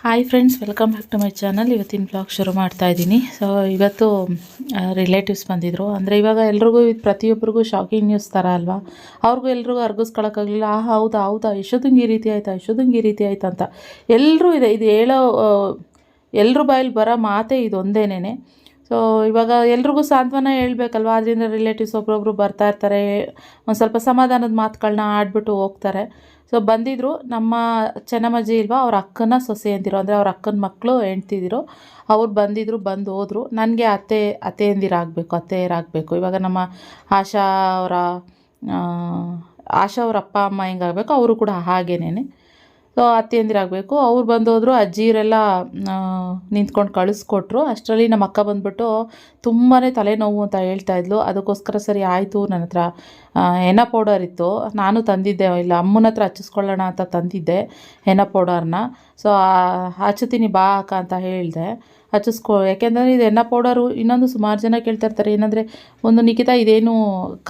Hi friends, welcome back to my channel. ಇವತ್ತಿನ blog ಶುರು ಮಾಡ್ತಾ ಇದ್ದೀನಿ. ಸೊ ಇವತ್ತು ರಿಲೇಟಿವ್ಸ್ ಬಂದಿದ್ದರು. ಅಂದರೆ ಇವಾಗ ಎಲ್ರಿಗೂ ಪ್ರತಿಯೊಬ್ಬರಿಗೂ ಶಾಕಿಂಗ್ ನ್ಯೂಸ್ ಥರ ಅಲ್ವಾ, ಅವ್ರಿಗೂ ಎಲ್ರಿಗೂ ಅರ್ಗಿಸ್ಕೊಳಕ್ಕಾಗಲಿಲ್ಲ. ಹೌದಾ ಯಶೋದಂಗೆ ಈ ರೀತಿ ಆಯಿತಾ, ಯಶೋದಂಗೆ ಈ ರೀತಿ ಆಯ್ತಾ ಅಂತ ಎಲ್ಲರೂ ಇದು ಹೇಳೋ ಎಲ್ಲರೂ ಬಾಯಲ್ಲಿ ಬರೋ ಮಾತೇ ಇದೊಂದೇನೇ. ಸೊ ಇವಾಗ ಎಲ್ರಿಗೂ ಸಾಂತ್ವನ ಹೇಳ್ಬೇಕಲ್ವ, ಅದರಿಂದ ರಿಲೇಟಿವ್ಸ್ ಒಬ್ರೊಬ್ರು ಬರ್ತಾ ಇರ್ತಾರೆ, ಒಂದು ಸ್ವಲ್ಪ ಸಮಾಧಾನದ ಮಾತುಗಳನ್ನ ಆಡ್ಬಿಟ್ಟು ಹೋಗ್ತಾರೆ. ಸೊ ಬಂದಿದ್ದರು ನಮ್ಮ ಚೆನ್ನಮ್ಮಜ್ಜಿ ಇಲ್ವಾ, ಅವ್ರ ಅಕ್ಕನ ಸೊಸೆ ಅಂತಿರೋ, ಅಂದರೆ ಅವ್ರ ಅಕ್ಕನ ಮಕ್ಕಳು ಹೆಂಡ್ತಿದ್ರು, ಅವ್ರು ಬಂದಿದ್ದರು, ಬಂದು ಹೋದರು. ನನಗೆ ಅತ್ತೆಯರಾಗಬೇಕು. ಇವಾಗ ನಮ್ಮ ಆಶಾ ಅವರ ಅಪ್ಪ ಅಮ್ಮ ಹೆಂಗಾಗಬೇಕು, ಅವರು ಕೂಡ ಹಾಗೇನೇನೆ. ಸೊ ಅತ್ತೆಯಂದಿರಾಗಬೇಕು. ಅವ್ರು ಬಂದೋದ್ರು, ಅಜ್ಜಿಯರೆಲ್ಲ ನಿಂತ್ಕೊಂಡು ಕಳಿಸ್ಕೊಟ್ರು. ಅಷ್ಟರಲ್ಲಿ ನಮ್ಮ ಅಕ್ಕ ಬಂದುಬಿಟ್ಟು ತುಂಬಾ ತಲೆನೋವು ಅಂತ ಹೇಳ್ತಾಯಿದ್ಲು. ಅದಕ್ಕೋಸ್ಕರ ಸರಿ ಆಯಿತು, ನನ್ನ ಹತ್ರ ಹೆನ್ನ ಪೌಡರ್ ಇತ್ತು, ನಾನು ತಂದಿದ್ದೆ, ಇಲ್ಲ ಅಮ್ಮನ ಹತ್ರ ಹಚ್ಚಿಸ್ಕೊಳ್ಳೋಣ ಅಂತ ತಂದಿದ್ದೆ ಹೆನ್ನ ಪೌಡರ್ನ. ಸೊ ಹಚ್ಚುತ್ತೀನಿ ಬಾ ಅಕ್ಕ ಅಂತ ಹೇಳಿದೆ, ಯಾಕೆಂದರೆ ಇದು ಹೆನ್ನ ಪೌಡರು. ಇನ್ನೊಂದು ಸುಮಾರು ಜನ ಕೇಳ್ತಾಯಿರ್ತಾರೆ, ಏನಂದರೆ ಒಂದು ನಿಖಿತಾ ಇದೇನು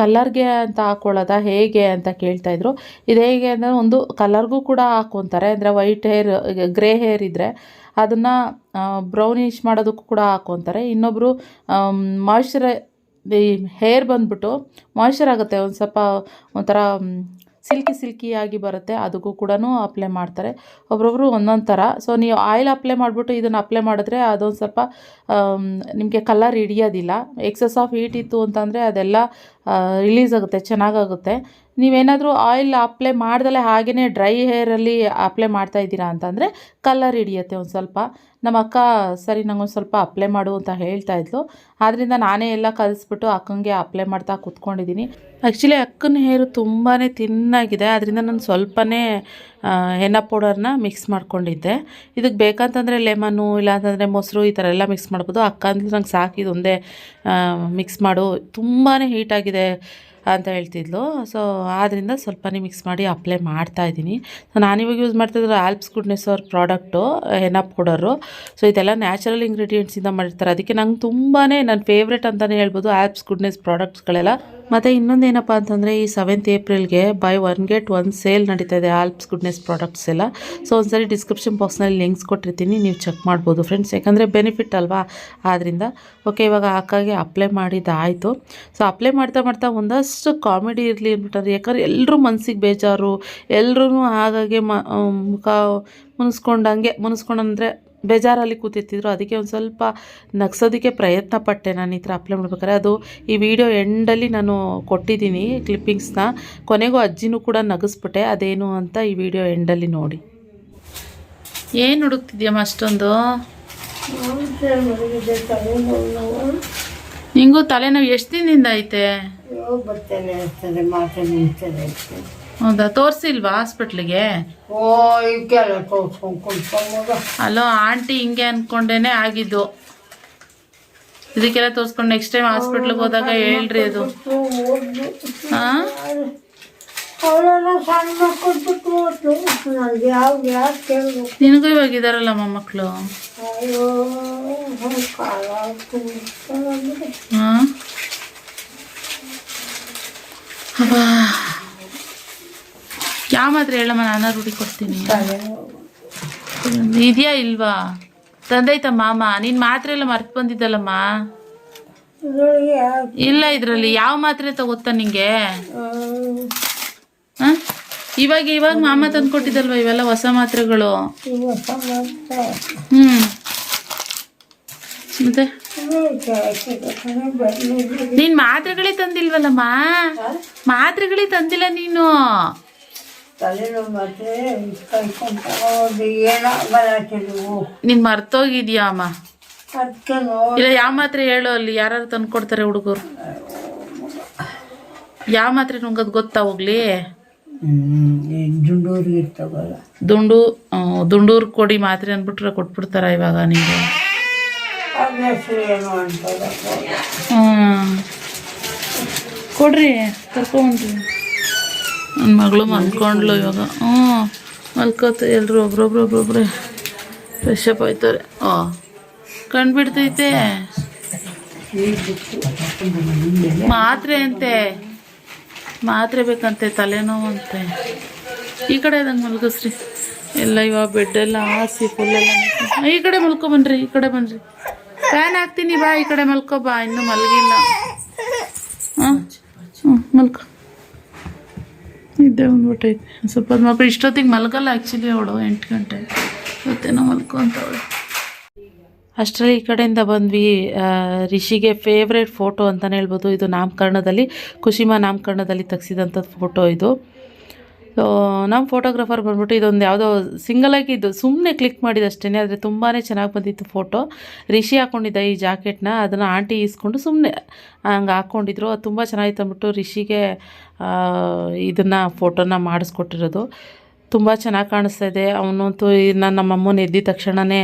ಕಲ್ಲರ್ಗೆ ಅಂತ ಹಾಕ್ಕೊಳ್ಳೋದಾ ಹೇಗೆ ಅಂತ ಕೇಳ್ತಾಯಿದ್ರು. ಇದು ಹೇಗೆ ಅಂದರೆ ಒಂದು ಕಲರ್ಗೂ ಕೂಡ ಹಾಕ್ಕೊತಾರೆ, ಅಂದರೆ ವೈಟ್ ಹೇರ್, ಗ್ರೇ ಹೇರ್ ಇದ್ದರೆ ಅದನ್ನು ಬ್ರೌನಿಷ್ ಮಾಡೋದಕ್ಕೂ ಕೂಡ ಹಾಕ್ಕೊತಾರೆ. ಇನ್ನೊಬ್ಬರು ಈ ಹೇರ್ ಬಂದ್ಬಿಟ್ಟು ಮಾಯ್ಶ್ಚರ್ ಆಗುತ್ತೆ, ಒಂದು ಸ್ವಲ್ಪ ಒಂಥರ ಸಿಲ್ಕಿಯಾಗಿ ಬರುತ್ತೆ, ಅದಕ್ಕೂ ಕೂಡ ಅಪ್ಲೈ ಮಾಡ್ತಾರೆ. ಒಬ್ರೊಬ್ರು ಒಂದೊಂದು ಥರ. ಸೊ ನೀವು ಆಯಿಲ್ ಅಪ್ಲೈ ಮಾಡಿಬಿಟ್ಟು ಇದನ್ನು ಅಪ್ಲೈ ಮಾಡಿದ್ರೆ ಅದೊಂದು ಸ್ವಲ್ಪ ನಿಮಗೆ ಕಲರ್ ಹಿಡಿಯೋದಿಲ್ಲ. ಎಕ್ಸಸ್ ಆಫ್ ಹೀಟ್ ಇತ್ತು ಅಂತಂದರೆ ಅದೆಲ್ಲ ರಿಲೀಸ್ ಆಗುತ್ತೆ, ಚೆನ್ನಾಗಾಗುತ್ತೆ. ನೀವೇನಾದರೂ ಆಯಿಲ್ ಅಪ್ಲೈ ಮಾಡ್ದಲೇ ಹಾಗೆಯೇ ಡ್ರೈ ಹೇರಲ್ಲಿ ಅಪ್ಲೈ ಮಾಡ್ತಾಯಿದ್ದೀರಾ ಅಂತಂದರೆ ಕಲರ್ ಹಿಡಿಯುತ್ತೆ ಒಂದು ಸ್ವಲ್ಪ. ನಮ್ಮ ಅಕ್ಕ ಸರಿ ನಂಗೊಂದು ಸ್ವಲ್ಪ ಅಪ್ಲೈ ಮಾಡು ಅಂತ ಹೇಳ್ತಾಯಿದ್ಲು. ಆದ್ದರಿಂದ ನಾನೇ ಎಲ್ಲ ಕಲಿಸ್ಬಿಟ್ಟು ಅಕ್ಕಂಗೆ ಅಪ್ಲೈ ಮಾಡ್ತಾ ಕೂತ್ಕೊಂಡಿದ್ದೀನಿ. ಆ್ಯಕ್ಚುಲಿ ಅಕ್ಕನ ಹೇರು ತುಂಬಾ ತಿನ್ನಾಗಿದೆ, ಅದರಿಂದ ನಾನು ಸ್ವಲ್ಪನೇ ಹೆನ್ನ ಪೌಡರ್ನ ಮಿಕ್ಸ್ ಮಾಡ್ಕೊಂಡಿದ್ದೆ. ಇದಕ್ಕೆ ಬೇಕಂತಂದರೆ ಲೆಮನ್ನು, ಇಲ್ಲಾಂತಂದರೆ ಮೊಸರು, ಈ ಥರ ಎಲ್ಲ ಮಿಕ್ಸ್ ಮಾಡ್ಬೋದು. ಅಕ್ಕ ಅಂದ್ರೆ ನಂಗೆ ಸಾಕು ಇದೊಂದೇ ಮಿಕ್ಸ್ ಮಾಡು, ತುಂಬಾ ಹೀಟಾಗಿದೆ ಅಂತ ಹೇಳ್ತಿದ್ಲು. ಸೊ ಆದ್ದರಿಂದ ಸ್ವಲ್ಪನೇ ಮಿಕ್ಸ್ ಮಾಡಿ ಅಪ್ಲೈ ಮಾಡ್ತಾಯಿದ್ದೀನಿ. ಸೊ ನಾನಿವಾಗ ಯೂಸ್ ಮಾಡ್ತಿದ್ರು ಆಲ್ಪ್ಸ್ ಗುಡ್ನೆಸ್ ಅವ್ರ ಪ್ರಾಡಕ್ಟು ಹೆನ್ನ ಪೌಡರು. ಸೊ ಇದೆಲ್ಲ ನ್ಯಾಚುರಲ್ ಇಂಗ್ರೀಡಿಯೆಂಟ್ಸಿಂದ ಮಾಡಿರ್ತಾರೆ, ಅದಕ್ಕೆ ನಂಗೆ ತುಂಬಾ ನನ್ನ ಫೇವ್ರೆಟ್ ಅಂತಲೇ ಹೇಳ್ಬೋದು ಆಲ್ಪ್ಸ್ ಗುಡ್ನೆಸ್ ಪ್ರಾಡಕ್ಟ್ಸ್ಗಳೆಲ್ಲ. ಮತ್ತು ಇನ್ನೊಂದು ಏನಪ್ಪ ಅಂತಂದರೆ ಈ 7th ಏಪ್ರಿಲ್ಗೆ ಬೈ 1 get 1 ಸೇಲ್ ನಡೀತಾ ಇದೆ ಆಲ್ಪ್ಸ್ ಗುಡ್ನೆಸ್ ಪ್ರಾಡಕ್ಟ್ಸ್ ಎಲ್ಲ. ಸೊ ಒಂದ್ಸರಿ ಡಿಸ್ಕ್ರಿಪ್ಷನ್ ಬಾಕ್ಸ್ನಲ್ಲಿ ಲಿಂಕ್ಸ್ ಕೊಟ್ಟಿರ್ತೀನಿ, ನೀವು ಚೆಕ್ ಮಾಡ್ಬೋದು ಫ್ರೆಂಡ್ಸ್, ಯಾಕಂದರೆ ಬೆನಿಫಿಟ್ ಅಲ್ವಾ. ಆದ್ದರಿಂದ ಓಕೆ, ಇವಾಗ ಅಕ್ಕಾಗೆ ಅಪ್ಲೈ ಮಾಡಿದ್ದಾಯಿತು. ಸೊ ಅಪ್ಲೈ ಮಾಡ್ತಾ ಒಂದಷ್ಟು ಕಾಮಿಡಿ ಇರಲಿ ಅಂದ್ಬಿಟ್ಟಾರೆ, ಯಾಕಂದ್ರೆ ಎಲ್ಲರೂ ಮನಸ್ಸಿಗೆ ಬೇಜಾರು, ಎಲ್ಲರೂ ಹಾಗಾಗಿ ಮುಖ ಮುನಿಸ್ಕೊಂಡಂದರೆ ಬೇಜಾರಲ್ಲಿ ಕೂತಿರ್ತಿದ್ರು. ಅದಕ್ಕೆ ಒಂದು ಸ್ವಲ್ಪ ನಗ್ಸೋದಕ್ಕೆ ಪ್ರಯತ್ನ ಪಟ್ಟೆ ನಾನು ಈ ಥರ ಅಪ್ಲೈ ಮಾಡ್ಬೇಕಾದ್ರೆ. ಅದು ಈ ವಿಡಿಯೋ ಎಂಡಲ್ಲಿ ನಾನು ಕೊಟ್ಟಿದ್ದೀನಿ ಕ್ಲಿಪ್ಪಿಂಗ್ಸ್ನ, ಕೊನೆಗೂ ಅಜ್ಜಿನೂ ಕೂಡ ನಗಿಸ್ಬಿಟ್ಟೆ. ಅದೇನು ಅಂತ ಈ ವಿಡಿಯೋ ಎಂಡಲ್ಲಿ ನೋಡಿ. ಏನು ಹುಡುಕ್ತಿದ್ಯಮ್ಮ ಅಷ್ಟೊಂದು? ನಿಂಗೂ ತಲೆನೋವು ಎಷ್ಟು ದಿನದಿಂದ ಐತೆ? ಹೌದಾ, ತೋರಿಸಿಲ್ವಾ ಹಾಸ್ಪಿಟ್ಲಿಗೆ? ಅಲ್ಲೋ ಆಂಟಿ, ಹಿಂಗೆ ಅಂದ್ಕೊಂಡೇನೆ ಆಗಿದ್ದು. ಇದಕ್ಕೆಲ್ಲ ತೋರಿಸ್ಕೊಂಡು ನೆಕ್ಸ್ಟ್ ಟೈಮ್ ಹಾಸ್ಪಿಟ್ಲಿಗೆ ಹೋದಾಗ ಹೇಳ್ರಿ ಅದು. ಹಾಂ, ನಿನಗೂ ಇವಾಗ ಇದಾರಲ್ಲ ಮೊಮ್ಮಕ್ಕಳು. ಹಾಂ, ಯಾವ ಮಾತ್ರೆ ಹೇಳಮ್ಮ, ನಾನು ರೂಢಿ ಕೊಡ್ತೀನಿ. ಇದೆಯಾ ಇಲ್ವಾ? ತಂದೈತ ಮಾಮ, ನೀನು ಮಾತ್ರೆ ಎಲ್ಲ ಮರ್ತು ಬಂದಿದ್ದಲ್ಲಮ್ಮ. ಇಲ್ಲ, ಇದರಲ್ಲಿ ಯಾವ ಮಾತ್ರೆ ತಗೋತಾ ನಿಂಗೆ? ಹಾಂ, ಇವಾಗ ಮಾಮ ತಂದು ಕೊಟ್ಟಿದ್ದಲ್ವ ಇವೆಲ್ಲ ಹೊಸ ಮಾತ್ರೆಗಳು. ಮತ್ತೆ ನೀನು ಮಾತ್ರೆಗಳೇ ತಂದಿಲ್ವಲ್ಲಮ್ಮ, ಮಾತ್ರೆಗಳೇ ತಂದಿಲ್ಲ ನೀನು. ನೀನು ಮರ್ತೋಗಿದ್ಯಾ ಅಮ್ಮ? ಇಲ್ಲ, ಯಾವ ಮಾತ್ರೆ ಹೇಳು, ಅಲ್ಲಿ ಯಾರು ತಂದು ಕೊಡ್ತಾರೆ ಹುಡುಗರು. ಯಾವ ಮಾತ್ರೆ ನುಂಗದು ಗೊತ್ತಾ? ಹೋಗ್ಲಿ, ದುಂಡೂರು ಕೊಡಿ ಮಾತ್ರೆ ಅಂದ್ಬಿಟ್ರೆ ಕೊಟ್ಬಿಡ್ತಾರ ಇವಾಗ ನಿಮಗೆ. ಕೊಡ್ರಿ, ಕರ್ಕೊಂಡ್ರಿ. ನನ್ನ ಮಗಳು ಮಲ್ಕೊಂಡ್ಲು ಇವಾಗ. ಮಲ್ಕೋತ ಎಲ್ಲರೂ ಒಬ್ರೊಬ್ರೊಬ್ರೊಬ್ರೆ ಫ್ರೆಶಪ್ ಆಯ್ತಾರೆ. ಕಂಡುಬಿಡ್ತೈತೆ ಮಾತ್ರೆ ಅಂತೆ, ಮಾತ್ರೆ ಬೇಕಂತೆ, ತಲೆನೋವು ಅಂತೆ. ಈ ಕಡೆ ಇದಂಗೆ ಮಲ್ಗಿಸ್ರಿ. ಎಲ್ಲ ಇವಾಗ ಬೆಡ್ಡೆಲ್ಲ ಹಾಸಿ ಫುಲ್ಲೆಲ್ಲ ಈ ಕಡೆ ಮಲ್ಕೊಬನ್ರಿ, ಈ ಕಡೆ ಬನ್ನಿರಿ. ಫ್ಯಾನ್ ಹಾಕ್ತೀನಿ ಬಾ, ಈ ಕಡೆ ಮಲ್ಕೋ ಬಾ. ಇನ್ನೂ ಮಲಗಿಲ್ಲ. ಹಾಂ ಮಲ್ಕೊ. ಇದ್ದೇ ಬಂದ್ಬಿಟ್ಟೈತೆ ಸ್ವಲ್ಪ ಮಕ್ಕಳು. ಇಷ್ಟೊತ್ತಿಗೆ ಮಲಗಲ್ಲ ಆ್ಯಕ್ಚುಲಿ ಅವಳು. 8 ಗಂಟೆ ಇವತ್ತೇನೋ ಮಲ್ಕೊಂತವಳು. ಅಷ್ಟರಲ್ಲಿ ಈ ಕಡೆಯಿಂದ ಬಂದ್ವಿ. ರಿಷಿಗೆ ಫೇವ್ರೇಟ್ ಫೋಟೋ ಅಂತಲೇ ಹೇಳ್ಬೋದು. ಇದು ನಾಮಕರಣದಲ್ಲಿ, ಕುಶಿಮಾ ನಾಮಕರಣದಲ್ಲಿ ತೆಗ್ಸಿದಂಥದ್ದು ಫೋಟೋ ಇದು. ಸೊ ನಮ್ಮ ಫೋಟೋಗ್ರಾಫರ್ ಬಂದ್ಬಿಟ್ಟು ಇದೊಂದು ಯಾವುದೋ ಸಿಂಗಲಾಗಿ ಇದು ಸುಮ್ಮನೆ ಕ್ಲಿಕ್ ಮಾಡಿದಷ್ಟೇ, ಆದರೆ ತುಂಬಾ ಚೆನ್ನಾಗಿ ಬಂದಿತ್ತು ಫೋಟೋ. ರಿಷಿ ಹಾಕ್ಕೊಂಡಿದ್ದ ಈ ಜಾಕೆಟ್ನ, ಅದನ್ನು ಆಂಟಿ ಈಸ್ಕೊಂಡು ಸುಮ್ಮನೆ ಹಂಗೆ ಹಾಕ್ಕೊಂಡಿದ್ರು. ಅದು ತುಂಬ ಚೆನ್ನಾಗಿತ್ತು ಅಂದ್ಬಿಟ್ಟು ರಿಷಿಗೆ ಇದನ್ನು ಫೋಟೋನ ಮಾಡಿಸ್ಕೊಟ್ಟಿರೋದು. ತುಂಬ ಚೆನ್ನಾಗಿ ಕಾಣಿಸ್ತಾ ಇದೆ. ಅವನಂತೂ ನಮ್ಮಮ್ಮನ ಎದ್ದಿದ ತಕ್ಷಣವೇ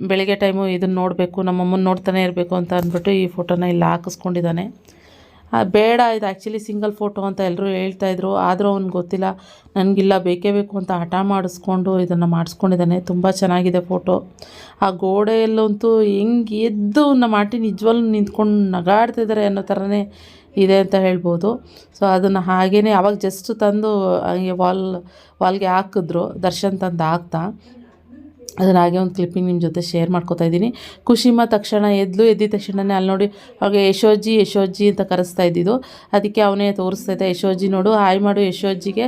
ಬೆಳಗ್ಗೆ ಟೈಮು ಇದನ್ನು ನೋಡಬೇಕು, ನಮ್ಮಮ್ಮನ ನೋಡ್ತಾನೆ ಇರಬೇಕು ಅಂತ ಅಂದ್ಬಿಟ್ಟು ಈ ಫೋಟೋನ ಇಲ್ಲಿ ಹಾಕಿಸ್ಕೊಂಡಿದ್ದಾನೆ. ಬೇಡ, ಇದು ಆ್ಯಕ್ಚುಲಿ ಸಿಂಗಲ್ ಫೋಟೋ ಅಂತ ಎಲ್ಲರೂ ಹೇಳ್ತಾಯಿದ್ರು. ಆದರೂ ಅವ್ನಿಗೆ ಗೊತ್ತಿಲ್ಲ, ನನಗಿಲ್ಲ ಬೇಕೇ ಬೇಕು ಅಂತ ಹಠ ಮಾಡಿಸ್ಕೊಂಡು ಇದನ್ನು ಮಾಡಿಸ್ಕೊಂಡಿದ್ದಾನೆ. ತುಂಬ ಚೆನ್ನಾಗಿದೆ ಫೋಟೋ. ಆ ಗೋಡೆಯಲ್ಲಂತೂ ಹೆಂಗೆ ಎದ್ದು ನಮ್ಮ ಆಂಟಿ ನಿಜವಾಗ್ಲೂ ನಿಂತ್ಕೊಂಡು ನಗಾಡ್ತಿದ್ದಾರೆ ಅನ್ನೋ ಥರನೇ ಇದೆ ಅಂತ ಹೇಳ್ಬೋದು. ಸೊ ಅದನ್ನು ಹಾಗೇ ಅವಾಗ ಜಸ್ಟ್ ತಂದು ಹಾಗೆ ವಾಲ್ಗೆ ಹಾಕಿದ್ರು, ದರ್ಶನ್ ತಂದು ಹಾಕ್ತಾ. ಅದನ್ನು ಹಾಗೆ ಒಂದು ಕ್ಲಿಪ್ಪಿಂಗ್ ನಿಮ್ಮ ಜೊತೆ ಶೇರ್ ಮಾಡ್ಕೊತಾ ಇದ್ದೀನಿ. ಕುಶಿಮಾ ತಕ್ಷಣ ಎದ್ದಿದ ತಕ್ಷಣವೇ ಅಲ್ಲಿ ನೋಡಿ ಅವಾಗ ಯಶೋಜ್ಜಿ ಅಂತ ಕರೆಸ್ತಾ ಇದ್ದಿದ್ದು. ಅದಕ್ಕೆ ಅವನೇ ತೋರಿಸ್ತಾ ಇದ್ದ, ಯಶೋಜ್ಜಿ ನೋಡು, ಹಾಯ್ ಮಾಡು ಯಶೋಜ್ಜಿಗೆ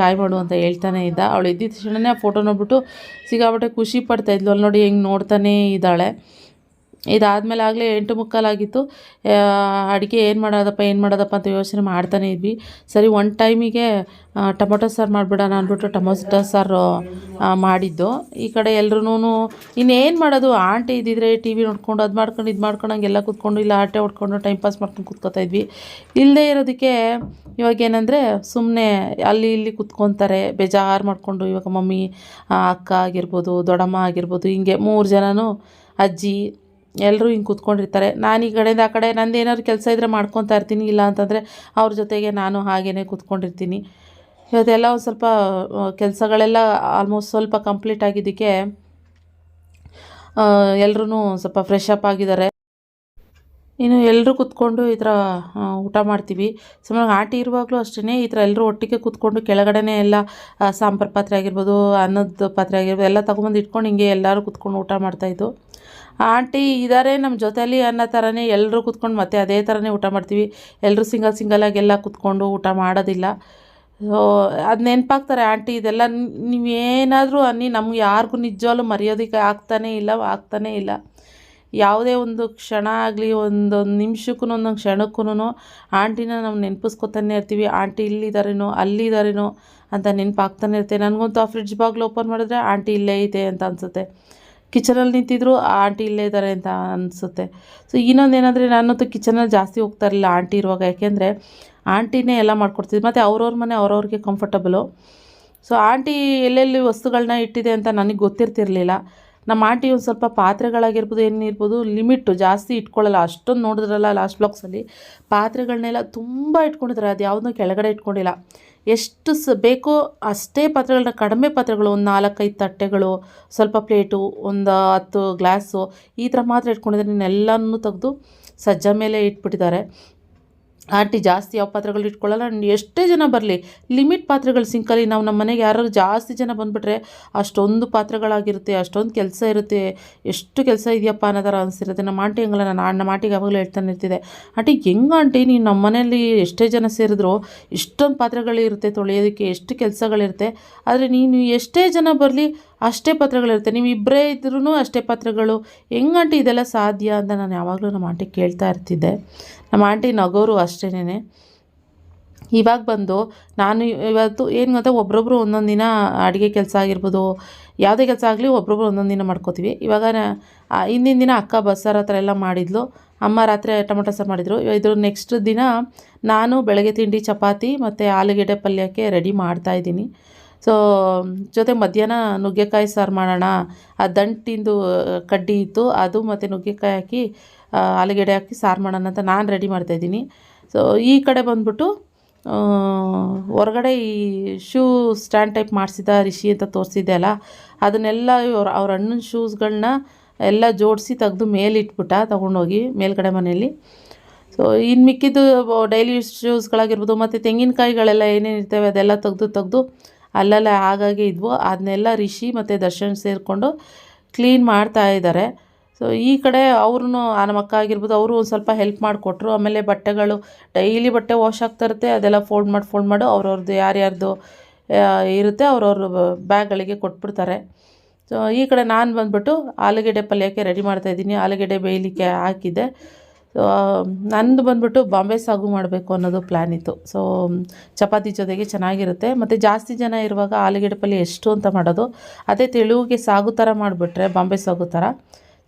ಹಾಯ್ ಮಾಡು ಅಂತ ಹೇಳ್ತಾನೆ ಇದ್ದ. ಅವಳು ಎದ್ದಿದ ತಕ್ಷಣವೇ ಆ ಫೋಟೋ ನೋಡ್ಬಿಟ್ಟು ಸಿಗಾಬಿಟ್ಟೆ ಖುಷಿ ಪಡ್ತಾಯಿದ್ಲು. ಅಲ್ಲಿ ನೋಡಿ ಹೆಂಗೆ ನೋಡ್ತಾನೇ ಇದ್ದಾಳೆ. ಇದಾದಮೇಲೆ ಆಗಲೇ 8:45 ಆಗಿತ್ತು. ಅಡುಗೆ ಏನು ಮಾಡೋದಪ್ಪ ಅಂತ ಯೋಚನೆ ಮಾಡ್ತಾನೆ ಇದ್ವಿ. ಸರಿ ಒಂದು ಟೈಮಿಗೆ ಟೊಮೊಟೊ ಸಾರು ಮಾಡಿಬಿಡೋಣ ಅಂದ್ಬಿಟ್ಟು ಟೊಮೊಟೊ ಸಾರು ಮಾಡಿದ್ದು. ಈ ಕಡೆ ಎಲ್ರೂ ಇನ್ನೇನು ಮಾಡೋದು, ಆಂಟಿ ಇದ್ದಿದ್ರೆ ಟಿ ವಿ ನೋಡ್ಕೊಂಡು ಇದು ಮಾಡ್ಕೊಂಡು ಹಂಗೆಲ್ಲ ಕೂತ್ಕೊಂಡು, ಇಲ್ಲ ಆಟೆ ಹೊಡ್ಕೊಂಡು ಟೈಮ್ ಪಾಸ್ ಮಾಡ್ಕೊಂಡು ಕೂತ್ಕೊತಾ ಇದ್ವಿ. ಇಲ್ಲದೇ ಇರೋದಕ್ಕೆ ಇವಾಗೇನೆಂದರೆ ಸುಮ್ಮನೆ ಅಲ್ಲಿ ಇಲ್ಲಿ ಕೂತ್ಕೊತಾರೆ ಬೇಜಾರು ಮಾಡಿಕೊಂಡು. ಇವಾಗ ಮಮ್ಮಿ, ಅಕ್ಕ ಆಗಿರ್ಬೋದು, ದೊಡ್ಡಮ್ಮ ಆಗಿರ್ಬೋದು, ಹಿಂಗೆ 3 ಜನನೂ, ಅಜ್ಜಿ ಎಲ್ಲರೂ ಹಿಂಗೆ ಕೂತ್ಕೊಂಡಿರ್ತಾರೆ. ನಾನು ಈ ಕಡೆಯಿಂದ ಆ ಕಡೆ ನಂದು ಏನಾದ್ರು ಕೆಲಸ ಇದ್ದರೆ ಮಾಡ್ಕೊತಾ ಇರ್ತೀನಿ, ಇಲ್ಲ ಅಂತಂದರೆ ಅವ್ರ ಜೊತೆಗೆ ನಾನು ಹಾಗೇ ಕೂತ್ಕೊಂಡಿರ್ತೀನಿ. ಇವತ್ತೆಲ್ಲ ಒಂದು ಸ್ವಲ್ಪ ಕೆಲಸಗಳೆಲ್ಲ ಆಲ್ಮೋಸ್ಟ್ ಸ್ವಲ್ಪ ಕಂಪ್ಲೀಟ್ ಆಗಿದ್ದಕ್ಕೆ ಎಲ್ಲರೂ ಸ್ವಲ್ಪ ಫ್ರೆಶ್ ಅಪ್ ಆಗಿದ್ದಾರೆ. ಇನ್ನು ಎಲ್ಲರೂ ಕೂತ್ಕೊಂಡು ಈ ಥರ ಊಟ ಮಾಡ್ತೀವಿ. ಸುಮ್ಮನೆ ಆಂಟಿ ಇರುವಾಗಲೂ ಅಷ್ಟೇ ಈ ಥರ ಎಲ್ಲರೂ ಒಟ್ಟಿಗೆ ಕೂತ್ಕೊಂಡು ಕೆಳಗಡೆನೇ ಎಲ್ಲ ಸಾಂಬಾರು ಪಾತ್ರೆ ಆಗಿರ್ಬೋದು, ಅನ್ನದ ಪಾತ್ರೆ ಆಗಿರ್ಬೋದು ಎಲ್ಲ ತೊಗೊಂಬಂದು ಇಟ್ಕೊಂಡು ಹಿಂಗೆ ಎಲ್ಲರೂ ಕೂತ್ಕೊಂಡು ಊಟ ಮಾಡ್ತಾಯಿದ್ದು. ಆಂಟಿ ಇದ್ದಾರೆ ನಮ್ಮ ಜೊತೆಯಲ್ಲಿ ಅನ್ನೋ ಥರನೇ ಎಲ್ಲರೂ ಕೂತ್ಕೊಂಡು ಮತ್ತೆ ಅದೇ ಥರನೇ ಊಟ ಮಾಡ್ತೀವಿ. ಎಲ್ಲರೂ ಸಿಂಗಲಾಗಿ ಎಲ್ಲ ಕೂತ್ಕೊಂಡು ಊಟ ಮಾಡೋದಿಲ್ಲ. ಸೊ ಅದು ನೆನಪಾಗ್ತಾರೆ ಆಂಟಿ. ಇದೆಲ್ಲ ನೀವೇನಾದರೂ ಅನ್ನಿ, ನಮ್ಗೆ ಯಾರಿಗೂ ನಿಜವಾಗ್ಲೂ ಮರೆಯೋದಕ್ಕೆ ಆಗ್ತಾನೇ ಇಲ್ಲ. ಯಾವುದೇ ಒಂದು ಕ್ಷಣ ಆಗಲಿ, ಒಂದೊಂದು ನಿಮಿಷಕ್ಕೂ ಒಂದೊಂದು ಕ್ಷಣಕ್ಕೂ ಆಂಟಿನ ನಾವು ನೆನಪಿಸ್ಕೊತಾನೆ ಇರ್ತೀವಿ. ಆಂಟಿ ಇಲ್ಲಿದ್ದಾರೇನೋ ಅಲ್ಲಿದ್ದಾರೇನೋ ಅಂತ ನೆನಪಾಗ್ತಾನೆ ಇರ್ತೆ. ನನಗಂತೂ ಆ ಫ್ರಿಡ್ಜ್ ಬಾಗಿಲು ಓಪನ್ ಮಾಡಿದ್ರೆ ಆಂಟಿ ಇಲ್ಲೇ ಐತೆ ಅಂತ ಅನಿಸುತ್ತೆ. ಕಿಚನಲ್ಲಿ ನಿಂತಿದ್ರು ಆಂಟಿ ಇಲ್ಲೇ ಇದ್ದಾರೆ ಅಂತ ಅನಿಸುತ್ತೆ. ಸೊ ಇನ್ನೊಂದೇನೆಂದರೆ, ನಾನಂತೂ ಕಿಚನಲ್ಲಿ ಜಾಸ್ತಿ ಹೋಗ್ತಾ ಇರಲಿಲ್ಲ ಆಂಟಿ ಇರುವಾಗ. ಯಾಕೆಂದರೆ ಆಂಟಿನೇ ಎಲ್ಲ ಮಾಡ್ಕೊಡ್ತಿದ್ರು, ಮತ್ತು ಅವ್ರವ್ರ ಮನೆ ಅವ್ರವ್ರಿಗೆ ಕಂಫರ್ಟಬಲು. ಸೊ ಆಂಟಿ ಎಲ್ಲೆಲ್ಲಿ ವಸ್ತುಗಳನ್ನ ಇಟ್ಟಿದೆ ಅಂತ ನನಗೆ ಗೊತ್ತಿರ್ತಿರ್ಲಿಲ್ಲ. ನಮ್ಮ ಆಂಟಿ ಒಂದು ಸ್ವಲ್ಪ ಪಾತ್ರೆಗಳಾಗಿರ್ಬೋದು, ಏನಿರ್ಬೋದು, ಲಿಮಿಟ್ಟು ಜಾಸ್ತಿ ಇಟ್ಕೊಳ್ಳಲ್ಲ. ಅಷ್ಟೊಂದು ನೋಡಿದ್ರಲ್ಲ ಲಾಸ್ಟ್ ಬ್ಲಾಗ್ಸಲ್ಲಿ ಪಾತ್ರೆಗಳನ್ನೆಲ್ಲ ತುಂಬ ಇಟ್ಕೊಂಡಿದ್ದಾರೆ. ಅದು ಯಾವುದೂ ಕೆಳಗಡೆ ಇಟ್ಕೊಂಡಿಲ್ಲ. ಎಷ್ಟು ಬೇಕೋ ಅಷ್ಟೇ ಪಾತ್ರೆಗಳನ್ನ, ಕಡಿಮೆ ಪಾತ್ರೆಗಳು, ಒಂದು 4-5 ತಟ್ಟೆಗಳು, ಸ್ವಲ್ಪ ಪ್ಲೇಟು, ಒಂದು 10 ಗ್ಲಾಸು, ಈ ಥರ ಮಾತ್ರ ಇಟ್ಕೊಂಡಿದ್ದಾರೆ. ಇನ್ನೆಲ್ಲನೂ ತೆಗೆದು ಸಜ್ಜ ಮೇಲೆ ಇಟ್ಬಿಟ್ಟಿದ್ದಾರೆ. ಆಂಟಿ ಜಾಸ್ತಿ ಯಾವ ಪಾತ್ರೆಗಳು ಇಟ್ಕೊಳ್ಳಲ್ಲ. ಎಷ್ಟೇ ಜನ ಬರಲಿ ಲಿಮಿಟ್ ಪಾತ್ರೆಗಳು ಸಿಂಕಲ್ಲಿ. ನಮ್ಮ ಮನೆಗೆ ಯಾರಾದ್ರು ಜಾಸ್ತಿ ಜನ ಬಂದುಬಿಟ್ರೆ ಅಷ್ಟೊಂದು ಪಾತ್ರೆಗಳಾಗಿರುತ್ತೆ, ಅಷ್ಟೊಂದು ಕೆಲಸ ಇರುತ್ತೆ. ಎಷ್ಟು ಕೆಲಸ ಇದೆಯಪ್ಪ ಅನ್ನೋ ಥರ ಅನಿಸಿರುತ್ತೆ. ನಮ್ಮ ಆಂಟಿ ಹಂಗಲ್ಲ. ನಮ್ಮ ಆಂಟಿಗೆ ಯಾವಾಗಲೂ ಹೇಳ್ತಾನೆ ಇರ್ತಿದ್ದೆ, ಆಂಟಿ ಹೆಂಗೆ ಆಂಟಿ ನೀನು ನಮ್ಮ ಮನೆಯಲ್ಲಿ ಎಷ್ಟೇ ಜನ ಸೇರಿದ್ರು ಇಷ್ಟೊಂದು ಪಾತ್ರೆಗಳಿರುತ್ತೆ ತೊಳೆಯೋದಕ್ಕೆ, ಎಷ್ಟು ಕೆಲಸಗಳಿರುತ್ತೆ. ಆದರೆ ನೀನು ಎಷ್ಟೇ ಜನ ಬರಲಿ ಅಷ್ಟೇ ಪಾತ್ರೆಗಳಿರುತ್ತೆ, ನೀವು ಇಬ್ಬರೇ ಇದ್ರೂ ಅಷ್ಟೇ ಪಾತ್ರೆಗಳು, ಹೆಂಗಂಟಿ ಇದೆಲ್ಲ ಸಾಧ್ಯ ಅಂತ ನಾನು ಯಾವಾಗಲೂ ನಮ್ಮ ಆಂಟಿ ಕೇಳ್ತಾ ಇರ್ತಿದ್ದೆ. ನಮ್ಮ ಆಂಟಿ ನಗೋರು ಅಷ್ಟೇನೆ. ಇವಾಗ ಬಂದು ನಾನು ಇವತ್ತು ಏನು ಗೊತ್ತಾ, ಒಬ್ರೊಬ್ರು ಒಂದೊಂದು ದಿನ ಅಡುಗೆ ಕೆಲಸ ಆಗಿರ್ಬೋದು, ಯಾವುದೇ ಕೆಲಸ ಆಗಲಿ ಒಬ್ರೊಬ್ರು ಒಂದೊಂದು ದಿನ ಮಾಡ್ಕೋತೀವಿ. ಇವಾಗ ಹಿಂದಿನ ದಿನ ಅಕ್ಕ ಬಸ್ಸಾರು ಆ ಥರ ಎಲ್ಲ ಮಾಡಿದ್ಲು, ಅಮ್ಮ ರಾತ್ರಿ ಟೊಮೊಟೊ ಸಾರು ಮಾಡಿದರು. ಇದ್ರ ನೆಕ್ಸ್ಟ್ ದಿನ ನಾನು ಬೆಳಗ್ಗೆ ತಿಂಡಿ ಚಪಾತಿ ಮತ್ತು ಆಲೂಗೆಡ್ಡೆ ಪಲ್ಯಕ್ಕೆ ರೆಡಿ ಮಾಡ್ತಾಯಿದ್ದೀನಿ. ಸೊ ಜೊತೆ ಮಧ್ಯಾಹ್ನ ನುಗ್ಗೆಕಾಯಿ ಸಾರು ಮಾಡೋಣ, ಆ ದಂಟಿಂದು ಕಡ್ಡಿ ಇತ್ತು ಅದು, ಮತ್ತು ನುಗ್ಗೆಕಾಯಿ ಹಾಕಿ ಆಲೂಗೆಡ್ಡೆ ಹಾಕಿ ಸಾರು ಮಾಡೋಣ ಅಂತ ನಾನು ರೆಡಿ ಮಾಡ್ತಾಯಿದ್ದೀನಿ. ಸೊ ಈ ಕಡೆ ಬಂದ್ಬಿಟ್ಟು ಹೊರಗಡೆ ಈ ಶೂ ಸ್ಟ್ಯಾಂಡ್ ಟೈಪ್ ಮಾಡಿಸಿದ ರಿಷಿ ಅಂತ ತೋರಿಸಿದ್ದೆ ಅಲ್ಲ, ಅದನ್ನೆಲ್ಲ ಅವ್ರ ಅಣ್ಣನ ಶೂಸ್ಗಳನ್ನ ಎಲ್ಲ ಜೋಡಿಸಿ ತೆಗೆದು ಮೇಲಿಟ್ಬಿಟ್ಟ ತೊಗೊಂಡೋಗಿ ಮೇಲ್ಗಡೆ ಮನೆಯಲ್ಲಿ. ಸೊ ಇನ್ನು ಮಿಕ್ಕಿದ್ದು ಡೈಲಿ ಶೂಸ್ಗಳಾಗಿರ್ಬೋದು, ಮತ್ತು ತೆಂಗಿನಕಾಯಿಗಳೆಲ್ಲ ಏನೇನಿರ್ತವೆ ಅದೆಲ್ಲ ತೆಗೆದು ಅಲ್ಲೆಲ್ಲ ಹಾಗಾಗಿ ಇದ್ವು, ಅದನ್ನೆಲ್ಲ ರಿಷಿ ಮತ್ತು ದರ್ಶನ್ ಸೇರಿಕೊಂಡು ಕ್ಲೀನ್ ಮಾಡ್ತಾ ಇದ್ದಾರೆ. ಸೊ ಈ ಕಡೆ ಅವ್ರೂ ನಮ್ಮ ಅಕ್ಕ ಆಗಿರ್ಬೋದು, ಅವರು ಒಂದು ಸ್ವಲ್ಪ ಹೆಲ್ಪ್ ಮಾಡಿಕೊಟ್ರು. ಆಮೇಲೆ ಬಟ್ಟೆಗಳು ಡೈಲಿ ಬಟ್ಟೆ ವಾಶ್ ಆಗ್ತಾ ಇರುತ್ತೆ, ಅದೆಲ್ಲ ಫೋಲ್ಡ್ ಮಾಡಿ ಅವ್ರವ್ರದ್ದು ಯಾರ್ಯಾರ್ದು ಇರುತ್ತೆ ಅವ್ರವ್ರ ಬ್ಯಾಗ್ಗಳಿಗೆ ಕೊಟ್ಬಿಡ್ತಾರೆ. ಸೊ ಈ ಕಡೆ ನಾನು ಬಂದುಬಿಟ್ಟು ಆಲೂಗೆಡ್ಡೆ ಪಲ್ಯಕ್ಕೆ ರೆಡಿ ಮಾಡ್ತಾಯಿದ್ದೀನಿ. ಆಲೂಗೆಡ್ಡೆ ಬೇಯಲಿಕ್ಕೆ ಹಾಕಿದ್ದೆ. ಸೊ ನಂದು ಬಂದುಬಿಟ್ಟು ಬಾಂಬೆ ಸಾಗು ಮಾಡಬೇಕು ಅನ್ನೋದು ಪ್ಲ್ಯಾನ್ ಇತ್ತು. ಸೊ ಚಪಾತಿ ಜೊತೆಗೆ ಚೆನ್ನಾಗಿರುತ್ತೆ. ಮತ್ತು ಜಾಸ್ತಿ ಜನ ಇರುವಾಗ ಆಲೂಗೆಡ್ಡೆ ಪಲ್ಯ ಎಷ್ಟು ಅಂತ ಮಾಡೋದು, ಅದೇ ತೆಳುವಿಗೆ ಸಾಗು ಥರ ಮಾಡಿಬಿಟ್ರೆ ಬಾಂಬೆ ಸಾಗು ಥರ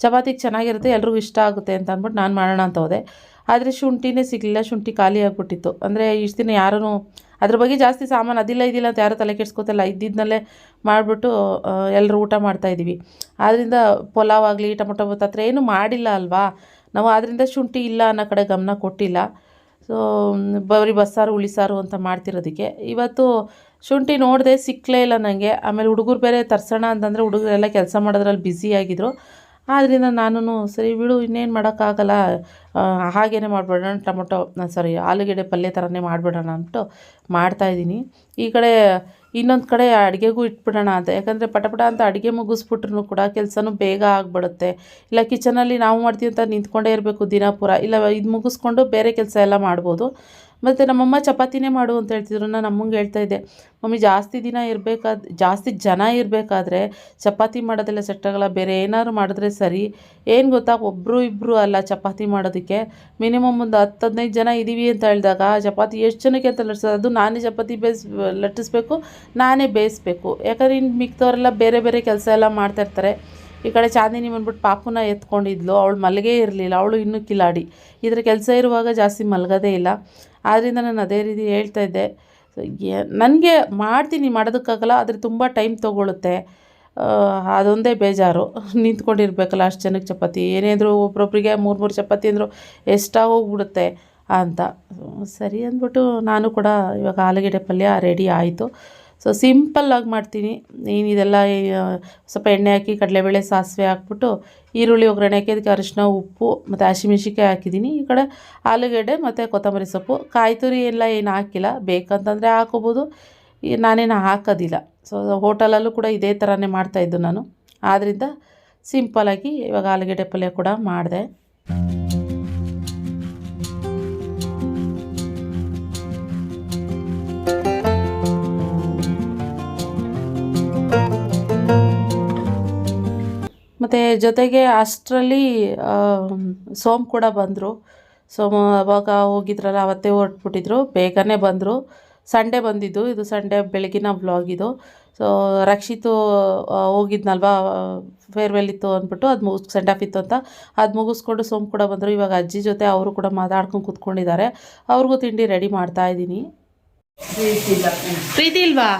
ಚಪಾತಿಗೆ ಚೆನ್ನಾಗಿರುತ್ತೆ, ಎಲ್ರಿಗೂ ಇಷ್ಟ ಆಗುತ್ತೆ ಅಂತ ಅಂದ್ಬಿಟ್ಟು ನಾನು ಮಾಡೋಣ ಅಂತ ಹೋದೆ. ಆದರೆ ಶುಂಠಿನೇ ಸಿಗಲಿಲ್ಲ, ಶುಂಠಿ ಖಾಲಿ ಆಗಿಬಿಟ್ಟಿತ್ತು. ಅಂದರೆ ಇಷ್ಟು ದಿನ ಯಾರೂ ಅದ್ರ ಬಗ್ಗೆ ಜಾಸ್ತಿ ಸಾಮಾನು ಅದಿಲ್ಲ ಇದಿಲ್ಲ ಅಂತ ಯಾರೂ ತಲೆ ಕೆಡ್ಸ್ಕೊತಿಲ್ಲ, ಇದ್ದಿದ್ದನ್ನಲ್ಲೇ ಮಾಡಿಬಿಟ್ಟು ಎಲ್ಲರೂ ಊಟ ಮಾಡ್ತಾಯಿದ್ದೀವಿ. ಆದ್ದರಿಂದ ಪಲಾವ್ ಆಗಲಿ ಟೊಮೊಟೊ ಬಾತ್ ಹತ್ರ ಏನೂ ಮಾಡಿಲ್ಲ ಅಲ್ವಾ ನಾವು, ಆದ್ದರಿಂದ ಶುಂಠಿ ಇಲ್ಲ ಅನ್ನೋ ಕಡೆ ಗಮನ ಕೊಟ್ಟಿಲ್ಲ. ಸೊ ಬರೀ ಬಸ್ಸಾರು ಹುಳಿಸಾರು ಅಂತ ಮಾಡ್ತಿರೋದಕ್ಕೆ ಇವತ್ತು ಶುಂಠಿ ನೋಡಿದೆ, ಸಿಕ್ಕಲೇ ಇಲ್ಲ ನನಗೆ. ಆಮೇಲೆ ಹುಡುಗರು ಬೇರೆ ತರ್ಸೋಣ ಅಂತಂದರೆ ಹುಡುಗರೆಲ್ಲ ಕೆಲಸ ಮಾಡೋದ್ರಲ್ಲಿ ಬ್ಯುಸಿಯಾಗಿದ್ದರು. ಆದ್ದರಿಂದ ನಾನು ಸರಿ ಬಿಡು ಇನ್ನೇನು ಮಾಡೋಕ್ಕಾಗಲ್ಲ, ಹಾಗೇ ಮಾಡಿಬಿಡೋಣ, ಆಲೂಗೆಡ್ಡೆ ಪಲ್ಯ ಥರನೇ ಮಾಡಿಬಿಡೋಣ ಅಂದ್ಬಿಟ್ಟು ಮಾಡ್ತಾಯಿದ್ದೀನಿ. ಈ ಕಡೆ ಇನ್ನೊಂದು ಕಡೆ ಅಡುಗೆಗೂ ಇಟ್ಬಿಡೋಣ ಅಂತ, ಯಾಕಂದರೆ ಪಟಪಟ ಅಂತ ಅಡುಗೆ ಮುಗಿಸ್ಬಿಟ್ರು ಕೂಡ ಕೆಲಸನೂ ಬೇಗ ಆಗಿಬಿಡುತ್ತೆ. ಇಲ್ಲ ಕಿಚನಲ್ಲಿ ನಾವು ಮಾಡ್ತೀವಿ ಅಂತ ನಿಂತ್ಕೊಂಡೇ ಇರಬೇಕು ದಿನ ಪೂರ, ಇಲ್ಲ ಇದು ಮುಗಿಸ್ಕೊಂಡು ಬೇರೆ ಕೆಲಸ ಎಲ್ಲ ಮಾಡ್ಬೋದು. ಮತ್ತು ನಮ್ಮಮ್ಮ ಚಪಾತಿನೇ ಮಾಡು ಅಂತ ಹೇಳ್ತಿದ್ರು. ನಾನು ಅಮ್ಮಂಗೆ ಹೇಳ್ತಾಯಿದ್ದೆ, ಮಮ್ಮಿ ಜಾಸ್ತಿ ಜನ ಇರಬೇಕಾದ್ರೆ ಚಪಾತಿ ಮಾಡೋದೆಲ್ಲ ಸೆಟ್ ಆಗೋಲ್ಲ, ಬೇರೆ ಏನಾದ್ರು ಮಾಡಿದ್ರೆ ಸರಿ. ಏನು ಗೊತ್ತಾ, ಒಬ್ಬರು ಇಬ್ಬರು ಅಲ್ಲ ಚಪಾತಿ ಮಾಡೋದಕ್ಕೆ, ಮಿನಿಮಮ್ ಒಂದು 10-15 ಜನ ಇದ್ದೀವಿ ಅಂತ ಹೇಳಿದಾಗ ಚಪಾತಿ ಎಷ್ಟು ಜನಕ್ಕೆ ಅಂತ ಲಟ್ಟಿಸೋದು, ಅದು ನಾನೇ ಚಪಾತಿ ಲಟ್ಟಿಸ್ಬೇಕು, ನಾನೇ ಬೇಯಿಸ್ಬೇಕು. ಯಾಕಂದರೆ ಇನ್ನು ಮಿಕ್ದವರೆಲ್ಲ ಬೇರೆ ಬೇರೆ ಕೆಲಸ ಎಲ್ಲ ಮಾಡ್ತಾಯಿರ್ತಾರೆ. ಈ ಕಡೆ ಚಾಂದಿನಿ ಬಂದ್ಬಿಟ್ಟು ಪಾಪುನ ಎತ್ಕೊಂಡಿದ್ಲು, ಅವಳು ಮಲಗೇ ಇರಲಿಲ್ಲ, ಅವಳು ಇನ್ನೂ ಕಿಲಾಡಿ. ಇದರ ಕೆಲಸ ಇರುವಾಗ ಜಾಸ್ತಿ ಮಲಗೋದೇ ಇಲ್ಲ. ಆದ್ದರಿಂದ ನಾನು ಅದೇ ರೀತಿ ಹೇಳ್ತಾಯಿದ್ದೆ, ನನಗೆ ಮಾಡ್ತೀನಿ, ಮಾಡೋದಕ್ಕಾಗಲ್ಲ, ಆದರೆ ತುಂಬ ಟೈಮ್ ತೊಗೊಳುತ್ತೆ, ಅದೊಂದೇ ಬೇಜಾರು. ನಿಂತ್ಕೊಂಡಿರ್ಬೇಕಲ್ಲ ಅಷ್ಟು ಜನಕ್ಕೆ ಚಪಾತಿ, ಏನೇ ಅಂದರೂ ಒಬ್ರೊಬ್ರಿಗೆ 3 ಚಪಾತಿ ಅಂದರು ಎಷ್ಟಾಗೋಗ್ಬಿಡುತ್ತೆ ಅಂತ. ಸರಿ ಅಂದ್ಬಿಟ್ಟು ನಾನು ಕೂಡ ಇವಾಗ ಆಲೂಗೆಡ್ಡೆ ಪಲ್ಯ ರೆಡಿ ಆಯಿತು. ಸೊ ಸಿಂಪಲ್ಲಾಗಿ ಮಾಡ್ತೀನಿ. ಇದೆಲ್ಲ ಸ್ವಲ್ಪ ಎಣ್ಣೆ ಹಾಕಿ ಕಡಲೆಬೇಳೆ ಸಾಸಿವೆ ಹಾಕ್ಬಿಟ್ಟು ಈರುಳ್ಳಿ ಒಗ್ಗರಣೆ ಹಾಕಿ ಅದಕ್ಕೆ ಅರಿಶಿನ ಉಪ್ಪು ಮತ್ತು ಹಸಿಮೆಣ್ಸಿನ್ಕಾಯಿ ಹಾಕಿದ್ದೀನಿ. ಈ ಕಡೆ ಆಲೂಗೆಡ್ಡೆ ಮತ್ತು ಕೊತ್ತಂಬರಿ ಸೊಪ್ಪು, ಕಾಯಿ ತುರಿ ಎಲ್ಲ ಏನು ಹಾಕಿಲ್ಲ, ಬೇಕಂತಂದರೆ ಹಾಕೋಬೋದು, ನಾನೇನು ಹಾಕೋದಿಲ್ಲ. ಸೊ ಹೋಟೆಲಲ್ಲೂ ಕೂಡ ಇದೇ ಥರನೇ ಮಾಡ್ತಾಯಿದ್ದು ನಾನು, ಆದ್ದರಿಂದ ಸಿಂಪಲ್ಲಾಗಿ ಇವಾಗ ಆಲೂಗೆಡ್ಡೆ ಪಲ್ಯ ಕೂಡ ಮಾಡಿದೆ. ಮತ್ತು ಜೊತೆಗೆ ಅಷ್ಟರಲ್ಲಿ ಸೋಮ್ ಕೂಡ ಬಂದರು. ಅವಾಗ ಹೋಗಿದ್ರಲ್ಲ ಅವತ್ತೇ ಹೊರಟ್ಬಿಟ್ಟಿದ್ರು, ಬೇಗನೆ ಬಂದರು. ಸಂಡೇ ಬಂದಿದ್ದು, ಇದು ಸಂಡೇ ಬೆಳಗಿನ ವ್ಲಾಗ್ ಇದು. ಸೊ ರಕ್ಷಿತು ಹೋಗಿದ್ನಲ್ವಾ, ಫೇರ್ವೆಲ್ ಇತ್ತು ಅಂದ್ಬಿಟ್ಟು ಅದು ಸೆಂಡ್ ಆಫ್ ಇತ್ತು ಅಂತ ಅದು ಮುಗಿಸ್ಕೊಂಡು ಸೋಮ್ ಕೂಡ ಬಂದರು. ಇವಾಗ ಅಜ್ಜಿ ಜೊತೆ ಅವರು ಕೂಡ ಮಾತಾಡ್ಕೊಂಡು ಕೂತ್ಕೊಂಡಿದ್ದಾರೆ. ಅವ್ರಿಗೂ ತಿಂಡಿ ರೆಡಿ ಮಾಡ್ತಾಯಿದ್ದೀನಿ. ಪ್ರೀತಿ ಇಲ್ವಾ?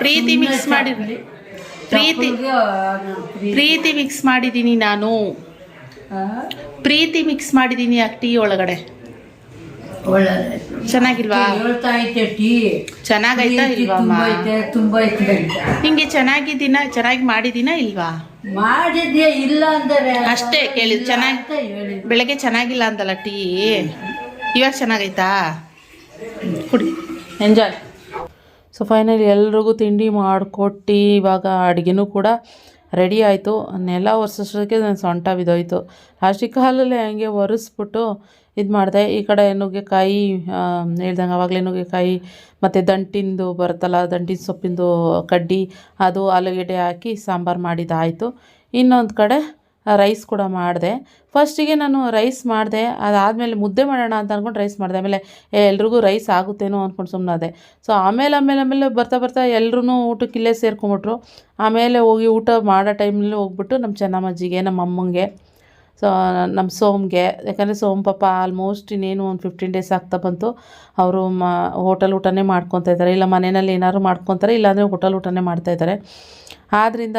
ಪ್ರೀತಿ ಮಿಕ್ಸ್ ಮಾಡಿ ಪ್ರೀತಿ ಮಿಕ್ಸ್ ಮಾಡಿದ್ದೀನಿ ನಾನು, ಪ್ರೀತಿ ಮಿಕ್ಸ್ ಮಾಡಿದ್ದೀನಿ ಆ ಟೀ ಒಳಗಡೆ. ಚೆನ್ನಾಗಿಲ್ವಾ? ಚೆನ್ನಾಗೈತಾ ಇಲ್ವಾ? ಹಿಂಗೆ ಚೆನ್ನಾಗಿ ಮಾಡಿದ್ದೀನಾ ಇಲ್ವಾ? ಮಾಡಿದ್ಯಾ ಇಲ್ಲ ಅಂದರೆ ಅಷ್ಟೇ ಕೇಳಿದ್. ಚೆನ್ನಾಗಿ ಬೆಳಗ್ಗೆ ಚೆನ್ನಾಗಿಲ್ಲ ಅಂತಲ್ಲ ಟೀ, ಇವಾಗ ಚೆನ್ನಾಗೈತಾ? ಕುಡಿ, ಎಂಜಾಯ್. ಸೊ ಫೈನಲಿ ಎಲ್ರಿಗೂ ತಿಂಡಿ ಮಾಡಿಕೊಟ್ಟು ಇವಾಗ ಅಡುಗೆನೂ ಕೂಡ ರೆಡಿ ಆಯಿತು. ನೆಲ ಒರೆಸೋಷ್ಟಕ್ಕೆ ನನ್ನ ಸೊಂಟ ಬಿದ್ದೋಯ್ತು. ಲಾಸ್ಟಿಗೆ ಕಾಲಲ್ಲೇ ಹಂಗೆ ಒರೆಸ್ಬಿಟ್ಟು ಇದು ಮಾಡಿದೆ. ಈ ಕಡೆ ನುಗ್ಗೆಕಾಯಿ ಹೇಳ್ದಂಗೆ ಆವಾಗಲೇ ನುಗ್ಗೆಕಾಯಿ ಮತ್ತು ದಂಟಿಂದು ಬರುತ್ತಲ್ಲ, ದಂಟಿನ ಸೊಪ್ಪಿಂದು ಕಡ್ಡಿ, ಅದು ಆಲೂಗೆಡ್ಡೆ ಹಾಕಿ ಸಾಂಬಾರು ಮಾಡಿದ್ದಾಯಿತು. ಇನ್ನೊಂದು ಕಡೆ ರೈಸ್ ಕೂಡ ಮಾಡಿದೆ. ಫಸ್ಟಿಗೆ ನಾನು ರೈಸ್ ಮಾಡಿದೆ, ಅದಾದಮೇಲೆ ಮುದ್ದೆ ಮಾಡೋಣ ಅಂತ ಅಂದ್ಕೊಂಡು ರೈಸ್ ಮಾಡಿದೆ. ಆಮೇಲೆ ಎಲ್ರಿಗೂ ರೈಸ್ ಆಗುತ್ತೇನೋ ಅಂದ್ಕೊಂಡು ಸುಮ್ಮನಾದೆ. ಸೊ ಆಮೇಲೆ ಬರ್ತಾ ಎಲ್ಲರೂ ಊಟಕ್ಕೆ ಇಲ್ಲೇ ಸೇರ್ಕೊಂಬಿಟ್ರು. ಆಮೇಲೆ ಹೋಗಿ ಊಟ ಮಾಡೋ ಟೈಮಲ್ಲಿ ಹೋಗ್ಬಿಟ್ಟು ನಮ್ಮ ಚೆನ್ನಮ್ಮಜ್ಜಿಗೆ, ನಮ್ಮ ಅಮ್ಮಂಗೆ, ಸೊ ನಮ್ಮ ಸೋಮ್ಗೆ, ಯಾಕಂದರೆ ಸೋಮ್ ಪಾಪ ಆಲ್ಮೋಸ್ಟ್ ಇನ್ನೇನು ಒಂದು 15 ಡೇಸ್ ಆಗ್ತಾ ಬಂತು. ಅವರು ಹೋಟೆಲ್ ಊಟನೇ ಮಾಡ್ಕೊತಾ ಇದ್ದಾರೆ, ಇಲ್ಲ ಮನೆಯಲ್ಲಿ ಏನಾದ್ರು ಮಾಡ್ಕೊತಾರೆ, ಇಲ್ಲಾಂದರೆ ಹೋಟೆಲ್ ಊಟನೇ ಮಾಡ್ತಾಯಿದ್ದಾರೆ. ಆದ್ದರಿಂದ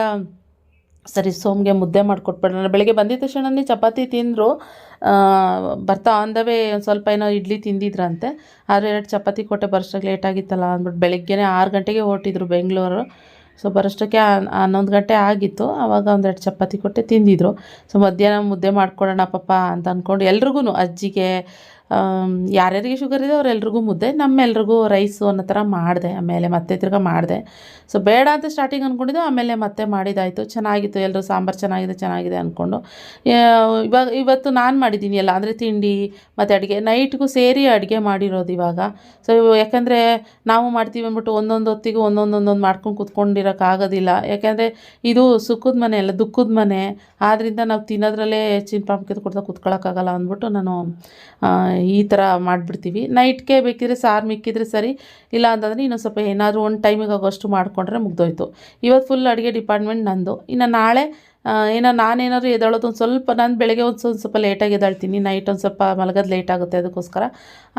ಸರಿ ಸೋಮ್ಗೆ ಮುದ್ದೆ ಮಾಡಿಕೊಟ್ಬಿಡೋಣ. ಬೆಳಗ್ಗೆ ಬಂದಿದ್ದ ತಕ್ಷಣನೇ ಚಪಾತಿ ತಿಂದರು. ಬರ್ತಾ ಆನ್ ದ ವೇ ಒಂದು ಸ್ವಲ್ಪ ಏನೋ ಇಡ್ಲಿ ತಿಂದಿದ್ರಂತೆ, ಆದರೆ 2 ಚಪಾತಿ ಕೊಟ್ಟೆ. ಬರೋಷ್ಟಕ್ಕೆ ಲೇಟ್ ಆಗಿತ್ತಲ್ಲ ಅಂದ್ಬಿಟ್ಟು ಬೆಳಗ್ಗೆನೇ 6 ಗಂಟೆಗೆ ಹೊರಟಿದ್ರು ಬೆಂಗಳೂರು. ಸೊ ಬರೋಷ್ಟಕ್ಕೆ 11 ಗಂಟೆ ಆಗಿತ್ತು. ಆವಾಗ 1-2 ಚಪಾತಿ ಕೊಟ್ಟೆ ತಿಂದಿದ್ರು. ಸೊ ಮಧ್ಯಾಹ್ನ ಮುದ್ದೆ ಮಾಡ್ಕೊಡೋಣ ಪಾಪ ಅಂತ ಅಂದ್ಕೊಂಡು ಎಲ್ರಿಗೂ, ಅಜ್ಜಿಗೆ, ಯಾರ್ಯಾರಿಗೆ ಶುಗರ್ ಇದೆ ಅವರೆಲ್ರಿಗೂ ಮುದ್ದೆ, ನಮ್ಮೆಲ್ರಿಗೂ ರೈಸು ಅನ್ನೋ ಥರ ಮಾಡಿದೆ. ಆಮೇಲೆ ಮತ್ತೆ ತಿರ್ಗಾ ಮಾಡಿದೆ. ಸೊ ಬೇಡ ಅಂತ ಸ್ಟಾರ್ಟಿಂಗ್ ಅಂದ್ಕೊಂಡಿದ್ದು, ಆಮೇಲೆ ಮತ್ತೆ ಮಾಡಿದ್ದಾಯಿತು. ಚೆನ್ನಾಗಿತ್ತು, ಎಲ್ಲರೂ ಸಾಂಬಾರು ಚೆನ್ನಾಗಿದೆ ಅಂದ್ಕೊಂಡು. ಇವತ್ತು ನಾನು ಮಾಡಿದ್ದೀನಿ ಎಲ್ಲ, ಅಂದರೆ ತಿಂಡಿ ಮತ್ತು ಅಡುಗೆ ನೈಟ್ಗೂ ಸೇರಿ ಅಡುಗೆ ಮಾಡಿರೋದು ಇವಾಗ. ಸೊ ಯಾಕಂದರೆ ನಾವು ಮಾಡ್ತೀವಿ ಅಂದ್ಬಿಟ್ಟು ಒಂದೊಂದು ಹೊತ್ತಿಗೂ ಒಂದೊಂದು ಮಾಡ್ಕೊಂಡು ಕೂತ್ಕೊಂಡಿರೋಕ್ಕಾಗೋದಿಲ್ಲ. ಯಾಕೆಂದರೆ ಇದು ಸುಖದ ಮನೆ ಅಲ್ಲ, ದುಃಖದ ಮನೆ. ಆದ್ದರಿಂದ ನಾವು ತಿನ್ನೋದ್ರಲ್ಲೇ ಹೆಚ್ಚಿನ ಪ್ರಾಮುಖ್ಯತೆ ಕೊಡ್ತಾ ಕೂತ್ಕೊಳ್ಳೋಕ್ಕಾಗಲ್ಲ ಅಂದ್ಬಿಟ್ಟು ನಾನು ಈ ಥರ ಮಾಡಿಬಿಡ್ತೀವಿ. ನೈಟ್ಗೆ ಬೇಕಿದ್ರೆ ಸಾರು ಮಿಕ್ಕಿದ್ರೆ ಸರಿ, ಇಲ್ಲ ಅಂತಂದರೆ ಇನ್ನೊಂದು ಸ್ವಲ್ಪ ಏನಾದರೂ ಒಂದು ಟೈಮಿಗೆ ಆಗೋಷ್ಟು ಮಾಡಿಕೊಂಡ್ರೆ ಮುಗ್ದೋಯ್ತು. ಇವತ್ತು ಫುಲ್ ಅಡುಗೆ ಡಿಪಾರ್ಟ್ಮೆಂಟ್ ನಂದು. ಇನ್ನು ನಾಳೆ ನಾನೇನಾದರೂ ಎದ್ದೇಳೋದು ಒಂದು ಸ್ವಲ್ಪ, ನಾನು ಬೆಳಗ್ಗೆ ಒಂದು ಸ್ವಲ್ಪ ಲೇಟಾಗಿ ಎದ್ದೇಳ್ತೀನಿ, ನೈಟ್ ಒಂದು ಸ್ವಲ್ಪ ಮಲಗೋದು ಲೇಟ್ ಆಗುತ್ತೆ, ಅದಕ್ಕೋಸ್ಕರ.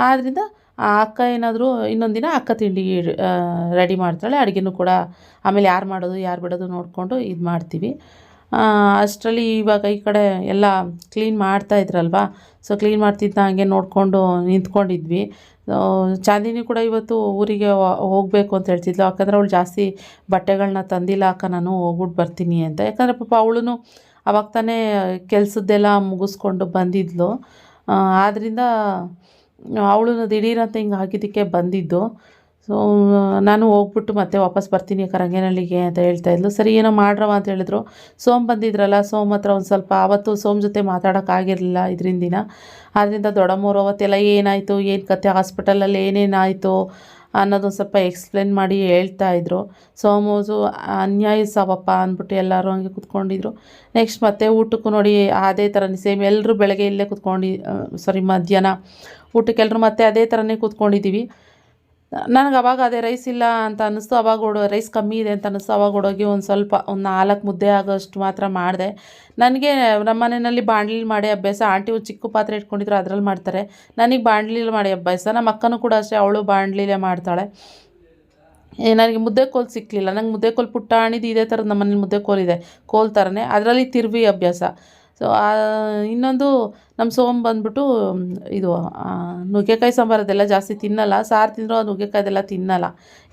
ಆದ್ದರಿಂದ ಆ ಅಕ್ಕ ಏನಾದರೂ ಇನ್ನೊಂದು ದಿನ ಅಕ್ಕ ತಿಂಡಿ ರೆಡಿ ಮಾಡ್ತಾಳೆ, ಅಡುಗೆನೂ ಕೂಡ ಆಮೇಲೆ ಯಾರು ಮಾಡೋದು ಯಾರು ಬಿಡೋದು ನೋಡಿಕೊಂಡು ಇದು ಮಾಡ್ತೀವಿ. ಅಷ್ಟರಲ್ಲಿ ಇವಾಗ ಈ ಕಡೆ ಎಲ್ಲ ಕ್ಲೀನ್ ಮಾಡ್ತಾಯಿದ್ರಲ್ವ, ಸೊ ಕ್ಲೀನ್ ಮಾಡ್ತಿದ್ದ ಹಾಗೆ ನೋಡಿಕೊಂಡು ನಿಂತ್ಕೊಂಡಿದ್ವಿ. ಚಾಂದಿನಿ ಕೂಡ ಇವತ್ತು ಊರಿಗೆ ಹೋಗಬೇಕು ಅಂತ ಹೇಳ್ತಿದ್ಲು. ಯಾಕಂದರೆ ಅವಳು ಜಾಸ್ತಿ ಬಟ್ಟೆಗಳನ್ನ ತಂದಿಲ್ಲ ಅಕ್ಕ, ನಾನು ಹೋಗ್ಬಿಟ್ಟು ಬರ್ತೀನಿ ಅಂತ. ಯಾಕಂದರೆ ಪಾಪ ಅವಳು ಅವಾಗ ತಾನೇ ಕೆಲಸದ್ದೆಲ್ಲ ಮುಗಿಸ್ಕೊಂಡು ಬಂದಿದ್ಲು. ಆದ್ದರಿಂದ ಅವಳು ದಿಢೀರಂತ ಹಿಂಗೆ ಆಗಿದ್ದಕ್ಕೆ ಬಂದಿದ್ದು. ಸೊ ನಾನು ಹೋಗ್ಬಿಟ್ಟು ಮತ್ತೆ ವಾಪಸ್ ಬರ್ತೀನಿ ರಂಗನಹಳ್ಳಿಗೆ ಅಂತ ಹೇಳ್ತಾಯಿದ್ಲು. ಸರಿ ಏನೋ ಮಾಡ್ರವ ಅಂತ ಹೇಳಿದ್ರು. ಸೋಮ್ ಬಂದಿದ್ರಲ್ಲ, ಸೋಮ್ ಹತ್ರ ಒಂದು ಸ್ವಲ್ಪ ಆವತ್ತು ಸೋಮ್ ಜೊತೆ ಮಾತಾಡೋಕ್ಕಾಗಿರಲಿಲ್ಲ ಇದರಿಂದ ದಿನ. ಆದ್ದರಿಂದ ದೊಡ್ಡಮ್ಮವ್ರು ಅವತ್ತೆಲ್ಲ ಏನಾಯಿತು, ಏನು ಕತೆ, ಹಾಸ್ಪಿಟಲಲ್ಲಿ ಏನೇನಾಯಿತು ಅನ್ನೋದೊಂದು ಸ್ವಲ್ಪ ಎಕ್ಸ್ಪ್ಲೇನ್ ಮಾಡಿ ಹೇಳ್ತಾಯಿದ್ರು. ಸೋಮೋಸು ಅನ್ಯಾಯ ಸಾವಪ್ಪ ಅಂದ್ಬಿಟ್ಟು ಎಲ್ಲರೂ ಹಂಗೆ ಕೂತ್ಕೊಂಡಿದ್ರು. ನೆಕ್ಸ್ಟ್ ಮತ್ತೆ ಊಟಕ್ಕೂ ನೋಡಿ ಅದೇ ಥರನೇ ಸೇಮ್, ಎಲ್ಲರೂ ಬೆಳಗ್ಗೆ ಇಲ್ಲೇ ಮಧ್ಯಾಹ್ನ ಊಟಕ್ಕೆಲ್ಲರೂ ಮತ್ತೆ ಅದೇ ಥರನೇ ಕೂತ್ಕೊಂಡಿದ್ದೀವಿ. ನನಗೆ ಅವಾಗ ಅದೇ ರೈಸ್ ಇಲ್ಲ ಅಂತ ಅನ್ನಿಸ್ತು, ಅವಾಗ ರೈಸ್ ಕಮ್ಮಿ ಇದೆ ಅಂತ ಅನ್ನಿಸ್ತು. ಅವಾಗ ಓಡೋಗಿ ಒಂದು 4 ಮುದ್ದೆ ಆಗೋಷ್ಟು ಮಾತ್ರ ಮಾಡಿದೆ. ನನಗೆ ನಮ್ಮ ಮನೆಯಲ್ಲಿ ಬಾಣಲಿಲಿ ಮಾಡಿ ಅಭ್ಯಾಸ. ಆಂಟಿ ಒಂದು ಚಿಕ್ಕ ಪಾತ್ರೆ ಇಟ್ಕೊಂಡಿದ್ರು, ಅದರಲ್ಲಿ ಮಾಡ್ತಾರೆ. ನನಗೆ ಬಾಣಲಿಲಿ ಮಾಡಿ ಅಭ್ಯಾಸ. ನಮ್ಮ ಅಕ್ಕನೂ ಕೂಡ ಅಷ್ಟೇ, ಅವಳು ಬಾಣಲಿಲೇ ಮಾಡ್ತಾಳೆ. ನನಗೆ ಮುದ್ದೆ ಕೋಲು ಸಿಕ್ಕಲಿಲ್ಲ. ನಂಗೆ ಮುದ್ದೆ ಕೋಲು ಪುಟ್ಟಾಣಿದು ಇದೇ ಥರದ್ದು ನಮ್ಮ ಮನೇಲಿ ಮುದ್ದೆ ಕೋಲಿದೆ, ಕೋಲ್ ಥರನೇ, ಅದರಲ್ಲಿ ತಿರುವಿ ಅಭ್ಯಾಸ. ಸೊ ಇನ್ನೊಂದು ನಮ್ಮ ಸೋಮ್ ಬಂದ್ಬಿಟ್ಟು ಇದು ನುಗ್ಗೆಕಾಯಿ ಸಾಂಬಾರು ಅದೆಲ್ಲ ಜಾಸ್ತಿ ತಿನ್ನಲ್ಲ. ಸಾರು ತಿಂದರೂ ಆ ನುಗ್ಗೆಕಾಯ್ದೆಲ್ಲ ತಿನ್ನಲ್ಲ.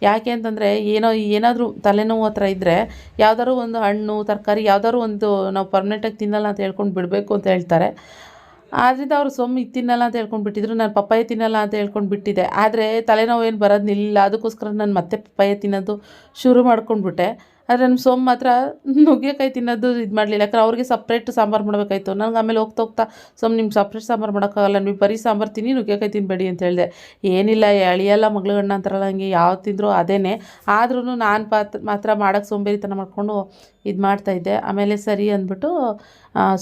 ಯಾಕೆ ಅಂತಂದರೆ ಏನಾದರೂ ತಲೆನೋವು ಹತ್ರ ಇದ್ದರೆ ಯಾವ್ದಾದ್ರು ಒಂದು ಹಣ್ಣು ತರಕಾರಿ ಯಾವ್ದಾದ್ರು ಒಂದು ನಾವು ಪರ್ಮನೆಂಟಾಗಿ ತಿನ್ನಲ್ಲ ಅಂತ ಹೇಳ್ಕೊಂಡು ಬಿಡಬೇಕು ಅಂತ ಹೇಳ್ತಾರೆ. ಆದ್ದರಿಂದ ಅವರು ಸೋಮ್ ಇದು ತಿನ್ನಲ್ಲ ಅಂತ ಹೇಳ್ಕೊಂಡು ಬಿಟ್ಟಿದ್ರು. ನಾನು ಪಪ್ಪಾಯ ತಿನ್ನಲ್ಲ ಅಂತ ಹೇಳ್ಕೊಂಡು ಬಿಟ್ಟಿದ್ದೆ. ಆದರೆ ತಲೆನೋವು ಏನು ಬರೋದು ನಿಲ್ಲ, ಅದಕ್ಕೋಸ್ಕರ ನಾನು ಮತ್ತೆ ಪಪ್ಪಾಯ ತಿನ್ನೋದು ಶುರು ಮಾಡ್ಕೊಂಡ್ಬಿಟ್ಟೆ. ಆದರೆ ನಮ್ಮ ಸೋಮ್ ಮಾತ್ರ ನುಗ್ಗೆಕಾಯಿ ತಿನ್ನೋದು ಇದು ಮಾಡಲಿಲ್ಲ. ಯಾಕಂದ್ರೆ ಅವ್ರಿಗೆ ಸಪ್ರೇಟ್ ಸಾಂಬಾರು ಮಾಡಬೇಕಾಯ್ತು. ನನಗೆ ಆಮೇಲೆ ಹೋಗ್ತಾ ಸೋಮ್ ನಿಮ್ಗೆ ಸಪ್ರೇಟ್ ಸಾಂಬಾರು ಮಾಡೋಕ್ಕಾಗಲ್ಲ, ನೀವು ಬರೀ ಸಾಂಬಾರು ತಿನ್ನಿ, ನುಗ್ಗೆಕಾಯಿ ತಿನ್ನಬೇಡಿ ಅಂತ ಹೇಳಿದೆ. ಏನಿಲ್ಲ, ಎಳಿಯಲ್ಲ ಮಗಳಗಣ್ಣ ಅಂತಾರಲ್ಲ, ಹಂಗೆ ಯಾವ ತಿಂದರೂ ಅದೇನೆ. ಆದ್ರೂ ನಾನು ಮಾತ್ರ ಮಾಡೋಕ್ಕೆ ಸೋಂಬೇರಿತನ ಮಾಡಿಕೊಂಡು ಇದು ಮಾಡ್ತಾಯಿದ್ದೆ. ಆಮೇಲೆ ಸರಿ ಅಂದ್ಬಿಟ್ಟು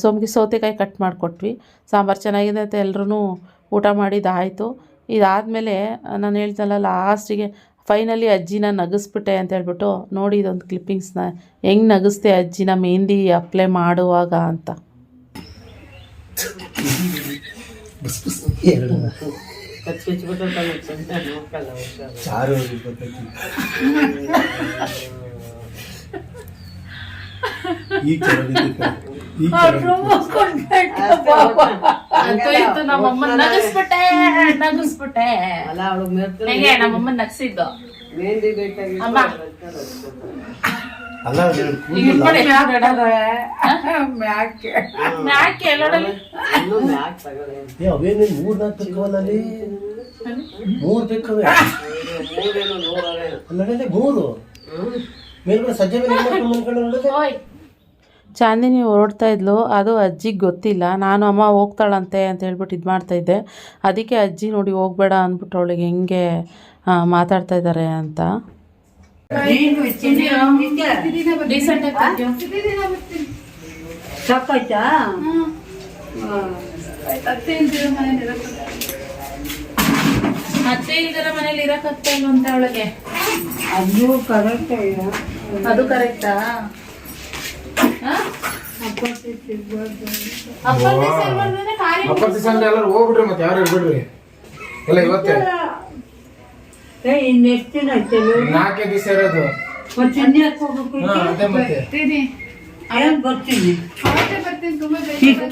ಸೋಮ್ಗೆ ಸೌತೆಕಾಯಿ ಕಟ್ ಮಾಡಿಕೊಟ್ವಿ. ಸಾಂಬಾರು ಚೆನ್ನಾಗಿದೆ ಅಂತ ಎಲ್ಲರೂ ಊಟ ಮಾಡಿದ್ದಾಯಿತು. ಇದಾದಮೇಲೆ ನಾನು ಹೇಳ್ತಲ್ಲ, ಲಾಸ್ಟಿಗೆ ಫೈನಲಿ ಅಜ್ಜಿನ ನಗಿಸ್ಬಿಟ್ಟೆ ಅಂತ ಹೇಳ್ಬಿಟ್ಟು ನೋಡಿ ಇದೊಂದು ಕ್ಲಿಪ್ಪಿಂಗ್ಸ್ನ ಹೆಂಗೆ ನಗಿಸ್ತೆ ಅಜ್ಜಿನ ಮೆಹಂದಿ ಅಪ್ಲೈ ಮಾಡುವಾಗ ಅಂತ. ನಮ್ಮಮ್ಮ ನಗಿಸ್ಬಿಟ್ಟೆ ನಮ್ಮಮ್ಮ ನಗಿಸಿದ್ದು ಚಾಂದಿನಿ ಹೊರಡ್ತಾ ಇದ್ಲು, ಅದು ಅಜ್ಜಿಗೆ ಗೊತ್ತಿಲ್ಲ. ನಾನು ಅಮ್ಮ ಹೋಗ್ತಾಳಂತೆ ಅಂತ ಹೇಳ್ಬಿಟ್ಟು ಇದು ಮಾಡ್ತಾಯಿದ್ದೆ. ಅದಕ್ಕೆ ಅಜ್ಜಿ ನೋಡಿ ಹೋಗ್ಬೇಡ ಅಂದ್ಬಿಟ್ಟು ಅವಳಿಗೆ ಹೆಂಗೆ ಮಾತಾಡ್ತಾ ಇದ್ದಾರೆ ಅಂತ. ಅತ್ತೆ ಇದರ ಮನೇಲಿ ಇರಕತ್ತೆ ಅಂತ ಅವಳಿಗೆ ಅದು ಕರೆಕ್ಟಾ? ಎಲ್ಲರೂ ಹೋಗ್ಬಿಡ್ರಿ, ಮತ್ತೆ ಯಾರು ಬಿಡ್ರಿ ಎಲ್ಲ ಇವತ್ತೇ ನಾಲ್ಕೇ ದಿವಸ ಇರೋದು.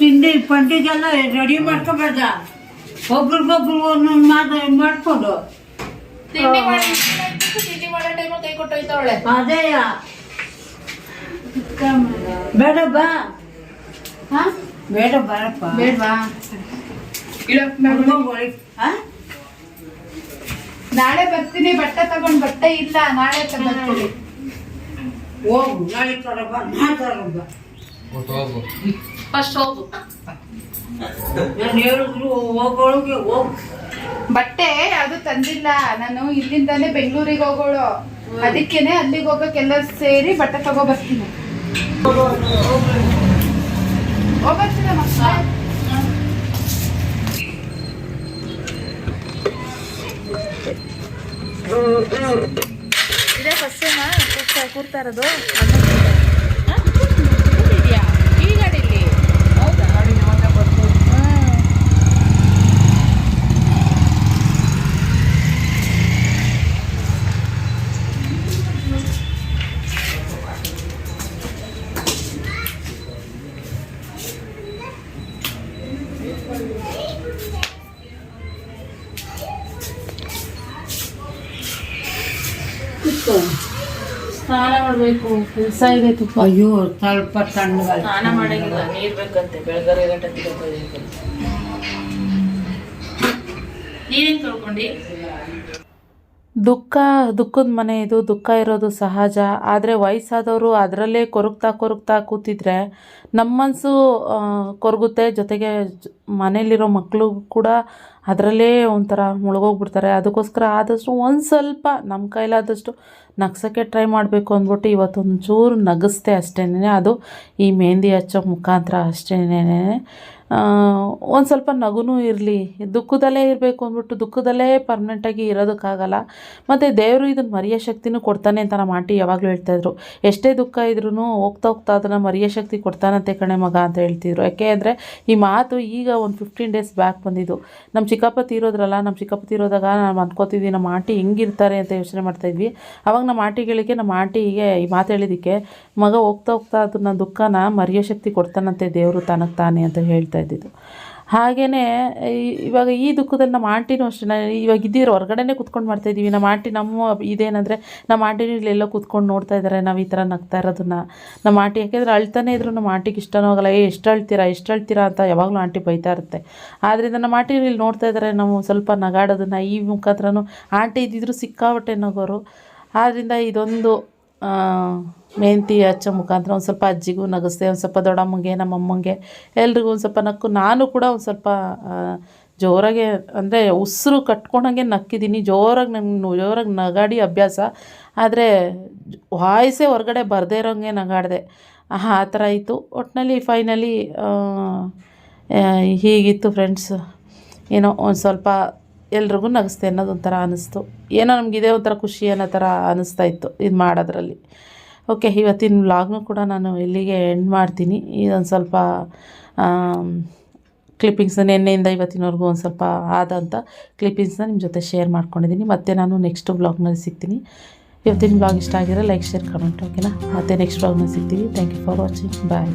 ತಿಂಡಿ ಪಂಟಿಗೆಲ್ಲ ರೆಡಿ ಮಾಡ್ಕೋಬೇಡ, ಒಬ್ರಿಗೊಬ್ರು ಒಂದೊಂದು ಮಾಡ್ಕೊಂಡು ತಿಂಡಿ ಮಾಡೋ ಟೈಮಲ್ಲಿ ಕೈ ಕೊಟ್ಟೋಯ್ತಾವಳೆ. ಅದೇಯ ಬೇಡ ಬಾ, ಬೇಡ ಬರಪ್ಪ, ಬೇಡವಾ? ನಾಳೆ ಬರ್ತೀನಿ, ಬಟ್ಟೆ ತಗೊಂಡ್ ಬಟ್ಟೆ ಇಲ್ಲ, ನಾಳೆ ಬರ್ತೀನಿ. ಹೋಗು, ನಾಳೆ ತರಬ, ನಾ ತರಬ. ಫಸ್ಟ್ ಹೋಗು. ನಾನು ಹೇಳಿದ್ರು ಹೋಗೋಳಿಗೆ ಹೋಗು. ಬಟ್ಟೆ ಅದು ತಂದಿಲ್ಲ, ನಾನು ಇಲ್ಲಿಂದಾನೆ ಬೆಂಗಳೂರಿಗೆ ಹೋಗೋಳು, ಅದಕ್ಕೇನೆ ಅಲ್ಲಿಗೆ ಹೋಗಕ್ಕೆಲ್ಲ ಸೇರಿ ಬಟ್ಟೆ ತಗೋ ಬರ್ತೀನಿ. ಹೋಗ್ಬರ್ತೀರ ಮಕ್ಕಳ? ಇದೇ ಫಸ್ಟ್ ಕೂರ್ತಾ ಇರೋದು ಈ ಗಾಡೀಲಿ. ಹೌದಾ? ಸ್ನಾನ ಮಾಡಬೇಕು, ಕೆಲಸ ಇದೆ ತುಪ್ಪ. ಅಯ್ಯೋ ಸ್ವಲ್ಪ ತಣ್ಣಗಾಯ್ತು. ಸ್ನಾನ ಮಾಡಂಗಿಲ್ಲ, ನೀರು ಬೇಕಂತೆ. ಬೆಳಗಾರೆ ನೀರೇನು ತೊಳ್ಕೊಂಡು. ದುಃಖದ ಮನೆ ಇದು, ದುಃಖ ಇರೋದು ಸಹಜ. ಆದರೆ ವಯಸ್ಸಾದವರು ಅದರಲ್ಲೇ ಕೊರಗ್ತಾ ಕೂತಿದ್ರೆ ನಮ್ಮ ಮನಸ್ಸು ಕೊರಗುತ್ತೆ, ಜೊತೆಗೆ ಮನೇಲಿರೋ ಮಕ್ಕಳು ಕೂಡ ಅದರಲ್ಲೇ ಒಂಥರ ಮುಳುಗೋಗ್ಬಿಡ್ತಾರೆ. ಅದಕ್ಕೋಸ್ಕರ ಆದಷ್ಟು ಒಂದು ಸ್ವಲ್ಪ ನಮ್ಮ ಕೈಲಾದಷ್ಟು ನಗ್ಸೋಕ್ಕೆ ಟ್ರೈ ಮಾಡಬೇಕು ಅಂದ್ಬಿಟ್ಟು ಇವತ್ತೊಂಚೂರು ನಗಿಸ್ದೆ ಅಷ್ಟೇನೆ. ಅದು ಈ ಮೆಹಂದಿ ಹಚ್ಚೋ ಮುಖಾಂತರ ಅಷ್ಟೇನೆ. ಒಂದು ಸ್ವಲ್ಪ ನಗುನೂ ಇರಲಿ, ದುಃಖದಲ್ಲೇ ಇರಬೇಕು ಅಂದ್ಬಿಟ್ಟು ದುಃಖದಲ್ಲೇ ಪರ್ಮನೆಂಟಾಗಿ ಇರೋದಕ್ಕಾಗಲ್ಲ. ಮತ್ತು ದೇವರು ಇದನ್ನು ಮರೆಯೋ ಶಕ್ತಿನೂ ಕೊಡ್ತಾನೆ ಅಂತ ನಮ್ಮ ಆಂಟಿ ಯಾವಾಗಲೂ ಹೇಳ್ತಾಯಿದ್ರು. ಎಷ್ಟೇ ದುಃಖ ಇದ್ರೂ ಹೋಗ್ತಾ ಅದನ್ನು ಮರೆಯೋ ಶಕ್ತಿ ಕೊಡ್ತಾನಂತೆ ಕಣೆ ಮಗ ಅಂತ ಹೇಳ್ತಿದ್ರು. ಯಾಕೆ ಅಂದರೆ ಈ ಮಾತು ಈಗ ಒಂದು 15 ಡೇಸ್ ಬ್ಯಾಕ್ ಬಂದಿದ್ದು. ನಮ್ಮ ಚಿಕ್ಕಪ್ಪ ತೀರೋದ್ರಲ್ಲ, ನಮ್ಮ ಚಿಕ್ಕಪ್ಪ ತೀರೋದಾಗ ನಾವು ಅಂದ್ಕೋತಿದ್ವಿ ನಮ್ಮ ಆಂಟಿ ಹೆಂಗಿರ್ತಾರೆ ಅಂತ ಯೋಚನೆ ಮಾಡ್ತಾಯಿದ್ವಿ. ಆವಾಗ ನಮ್ಮ ಆಂಟಿಗಳಿಗೆ, ನಮ್ಮ ಆಂಟಿಗೆ ಈ ಮಾತು ಹೇಳಿದ್ದಕ್ಕೆ ಮಗ ಹೋಗ್ತಾ ಅದನ್ನ ದುಃಖನ ಮರೆಯೋ ಶಕ್ತಿ ಕೊಡ್ತಾನಂತೆ ದೇವರು ತನಗೆ ತಾನೇ ಅಂತ ಹೇಳ್ತಾ ಇದ್ದಿದ್ದು. ಹಾಗೆಯೇ ಇವಾಗ ಈ ದುಃಖದಲ್ಲಿ ನಮ್ಮ ಆಂಟಿನೂ ಅಷ್ಟೇ. ಇವಾಗ ಇದ್ದೀರೋ ಹೊರಗಡೆನೇ ಕೂತ್ಕೊಂಡು ಮಾಡ್ತಾಯಿದ್ದೀವಿ. ನಮ್ಮ ಆಂಟಿ ಇದೇನಂದರೆ ನಮ್ಮ ಆಂಟಿನೂ ಇಲ್ಲೆಲ್ಲೋ ಕೂತ್ಕೊಂಡು ನೋಡ್ತಾ ಇದ್ದಾರೆ ನಾವು ಈ ಥರ ನಗ್ತಾ ಇರೋದನ್ನು. ನಮ್ಮ ಆಂಟಿ ಯಾಕೆಂದರೆ ಅಳ್ತಾನೆ ಇದ್ರು ನಮ್ಮ ಆಂಟಿಗೆ ಇಷ್ಟನೂ ಆಗಲ್ಲ. ಎಷ್ಟು ಅಳ್ತೀರಾ ಅಂತ ಯಾವಾಗಲೂ ಆಂಟಿ ಬೈತಾ ಇರುತ್ತೆ. ಆದ್ದರಿಂದ ನಮ್ಮ ಆಂಟಿ ಇಲ್ಲಿ ನೋಡ್ತಾ ಇದ್ದಾರೆ ನಾವು ಸ್ವಲ್ಪ ನಗಾಡೋದನ್ನು. ಈ ಮುಖಾಂತರನೂ ಆಂಟಿ ಇದ್ದಿದ್ರು ಸಿಕ್ಕಾಬಟ್ಟೆ ನಗೋರು. ಆದ್ದರಿಂದ ಇದೊಂದು ಮೆಹಂದಿ ಹಚ್ಚೋ ಮುಖಾಂತರ ಒಂದು ಸ್ವಲ್ಪ ಅಜ್ಜಿಗೂ ನಗಿಸ್ದೆ, ಒಂದು ಸ್ವಲ್ಪ ದೊಡ್ಡಮ್ಮಂಗೆ, ನಮ್ಮಮ್ಮಂಗೆ, ಎಲ್ರಿಗೂ ಒಂದು ಸ್ವಲ್ಪ ನಕ್ಕು. ನಾನು ಕೂಡ ಒಂದು ಸ್ವಲ್ಪ ಜೋರಾಗೆ ಅಂದರೆ ಉಸಿರು ಕಟ್ಕೊಂಡಂಗೆ ನಕ್ಕಿದ್ದೀನಿ. ಜೋರಾಗಿ ನಗಾಡಿ ಅಭ್ಯಾಸ, ಆದರೆ ವಾಯ್ಸೇ ಹೊರಗಡೆ ಬರದೇ ಇರೋಂಗೆ ನಗಾಡಿದೆ. ಆ ಥರ ಇತ್ತು. ಒಟ್ಟಿನಲ್ಲಿ ಫೈನಲಿ ಹೀಗಿತ್ತು ಫ್ರೆಂಡ್ಸ್. ಏನೋ ಒಂದು ಸ್ವಲ್ಪ ಎಲ್ರಿಗೂ ನಗಿಸ್ದೆ ಅನ್ನೋದೊಂಥರ ಅನ್ನಿಸ್ತು. ಏನೋ ನಮಗಿದೇ ಒಂಥರ ಖುಷಿ ಅನ್ನೋ ಥರ ಅನ್ನಿಸ್ತಾ ಇತ್ತು ಇದು ಮಾಡೋದ್ರಲ್ಲಿ. ಓಕೆ, ಇವತ್ತಿನ ವ್ಲಾಗ್ನೂ ಕೂಡ ನಾನು ಇಲ್ಲಿಗೆ ಎಂಡ್ ಮಾಡ್ತೀನಿ. ಇದೊಂದು ಸ್ವಲ್ಪ ಕ್ಲಿಪ್ಪಿಂಗ್ಸ್ ನಿನ್ನೆಯಿಂದ ಇವತ್ತಿನವರೆಗೂ ಒಂದು ಸ್ವಲ್ಪ ಆದಂಥ ಕ್ಲಿಪ್ಪಿಂಗ್ಸ್ನ ನಿಮ್ಮ ಜೊತೆ ಶೇರ್ ಮಾಡ್ಕೊಂಡಿದ್ದೀನಿ. ಮತ್ತು ನಾನು ನೆಕ್ಸ್ಟ್ ವ್ಲಾಗ್ನಲ್ಲಿ ಸಿಗ್ತೀನಿ. ಇವತ್ತಿನ ವ್ಲಾಗ್ ಇಷ್ಟ ಆಗಿರೋ ಲೈಕ್, ಶೇರ್, ಕಮೆಂಟ್. ಓಕೆನಾ? ಮತ್ತು ನೆಕ್ಸ್ಟ್ ವ್ಲಾಗ್ನಲ್ಲಿ ಸಿಗ್ತೀವಿ. Thank you for watching. Bye.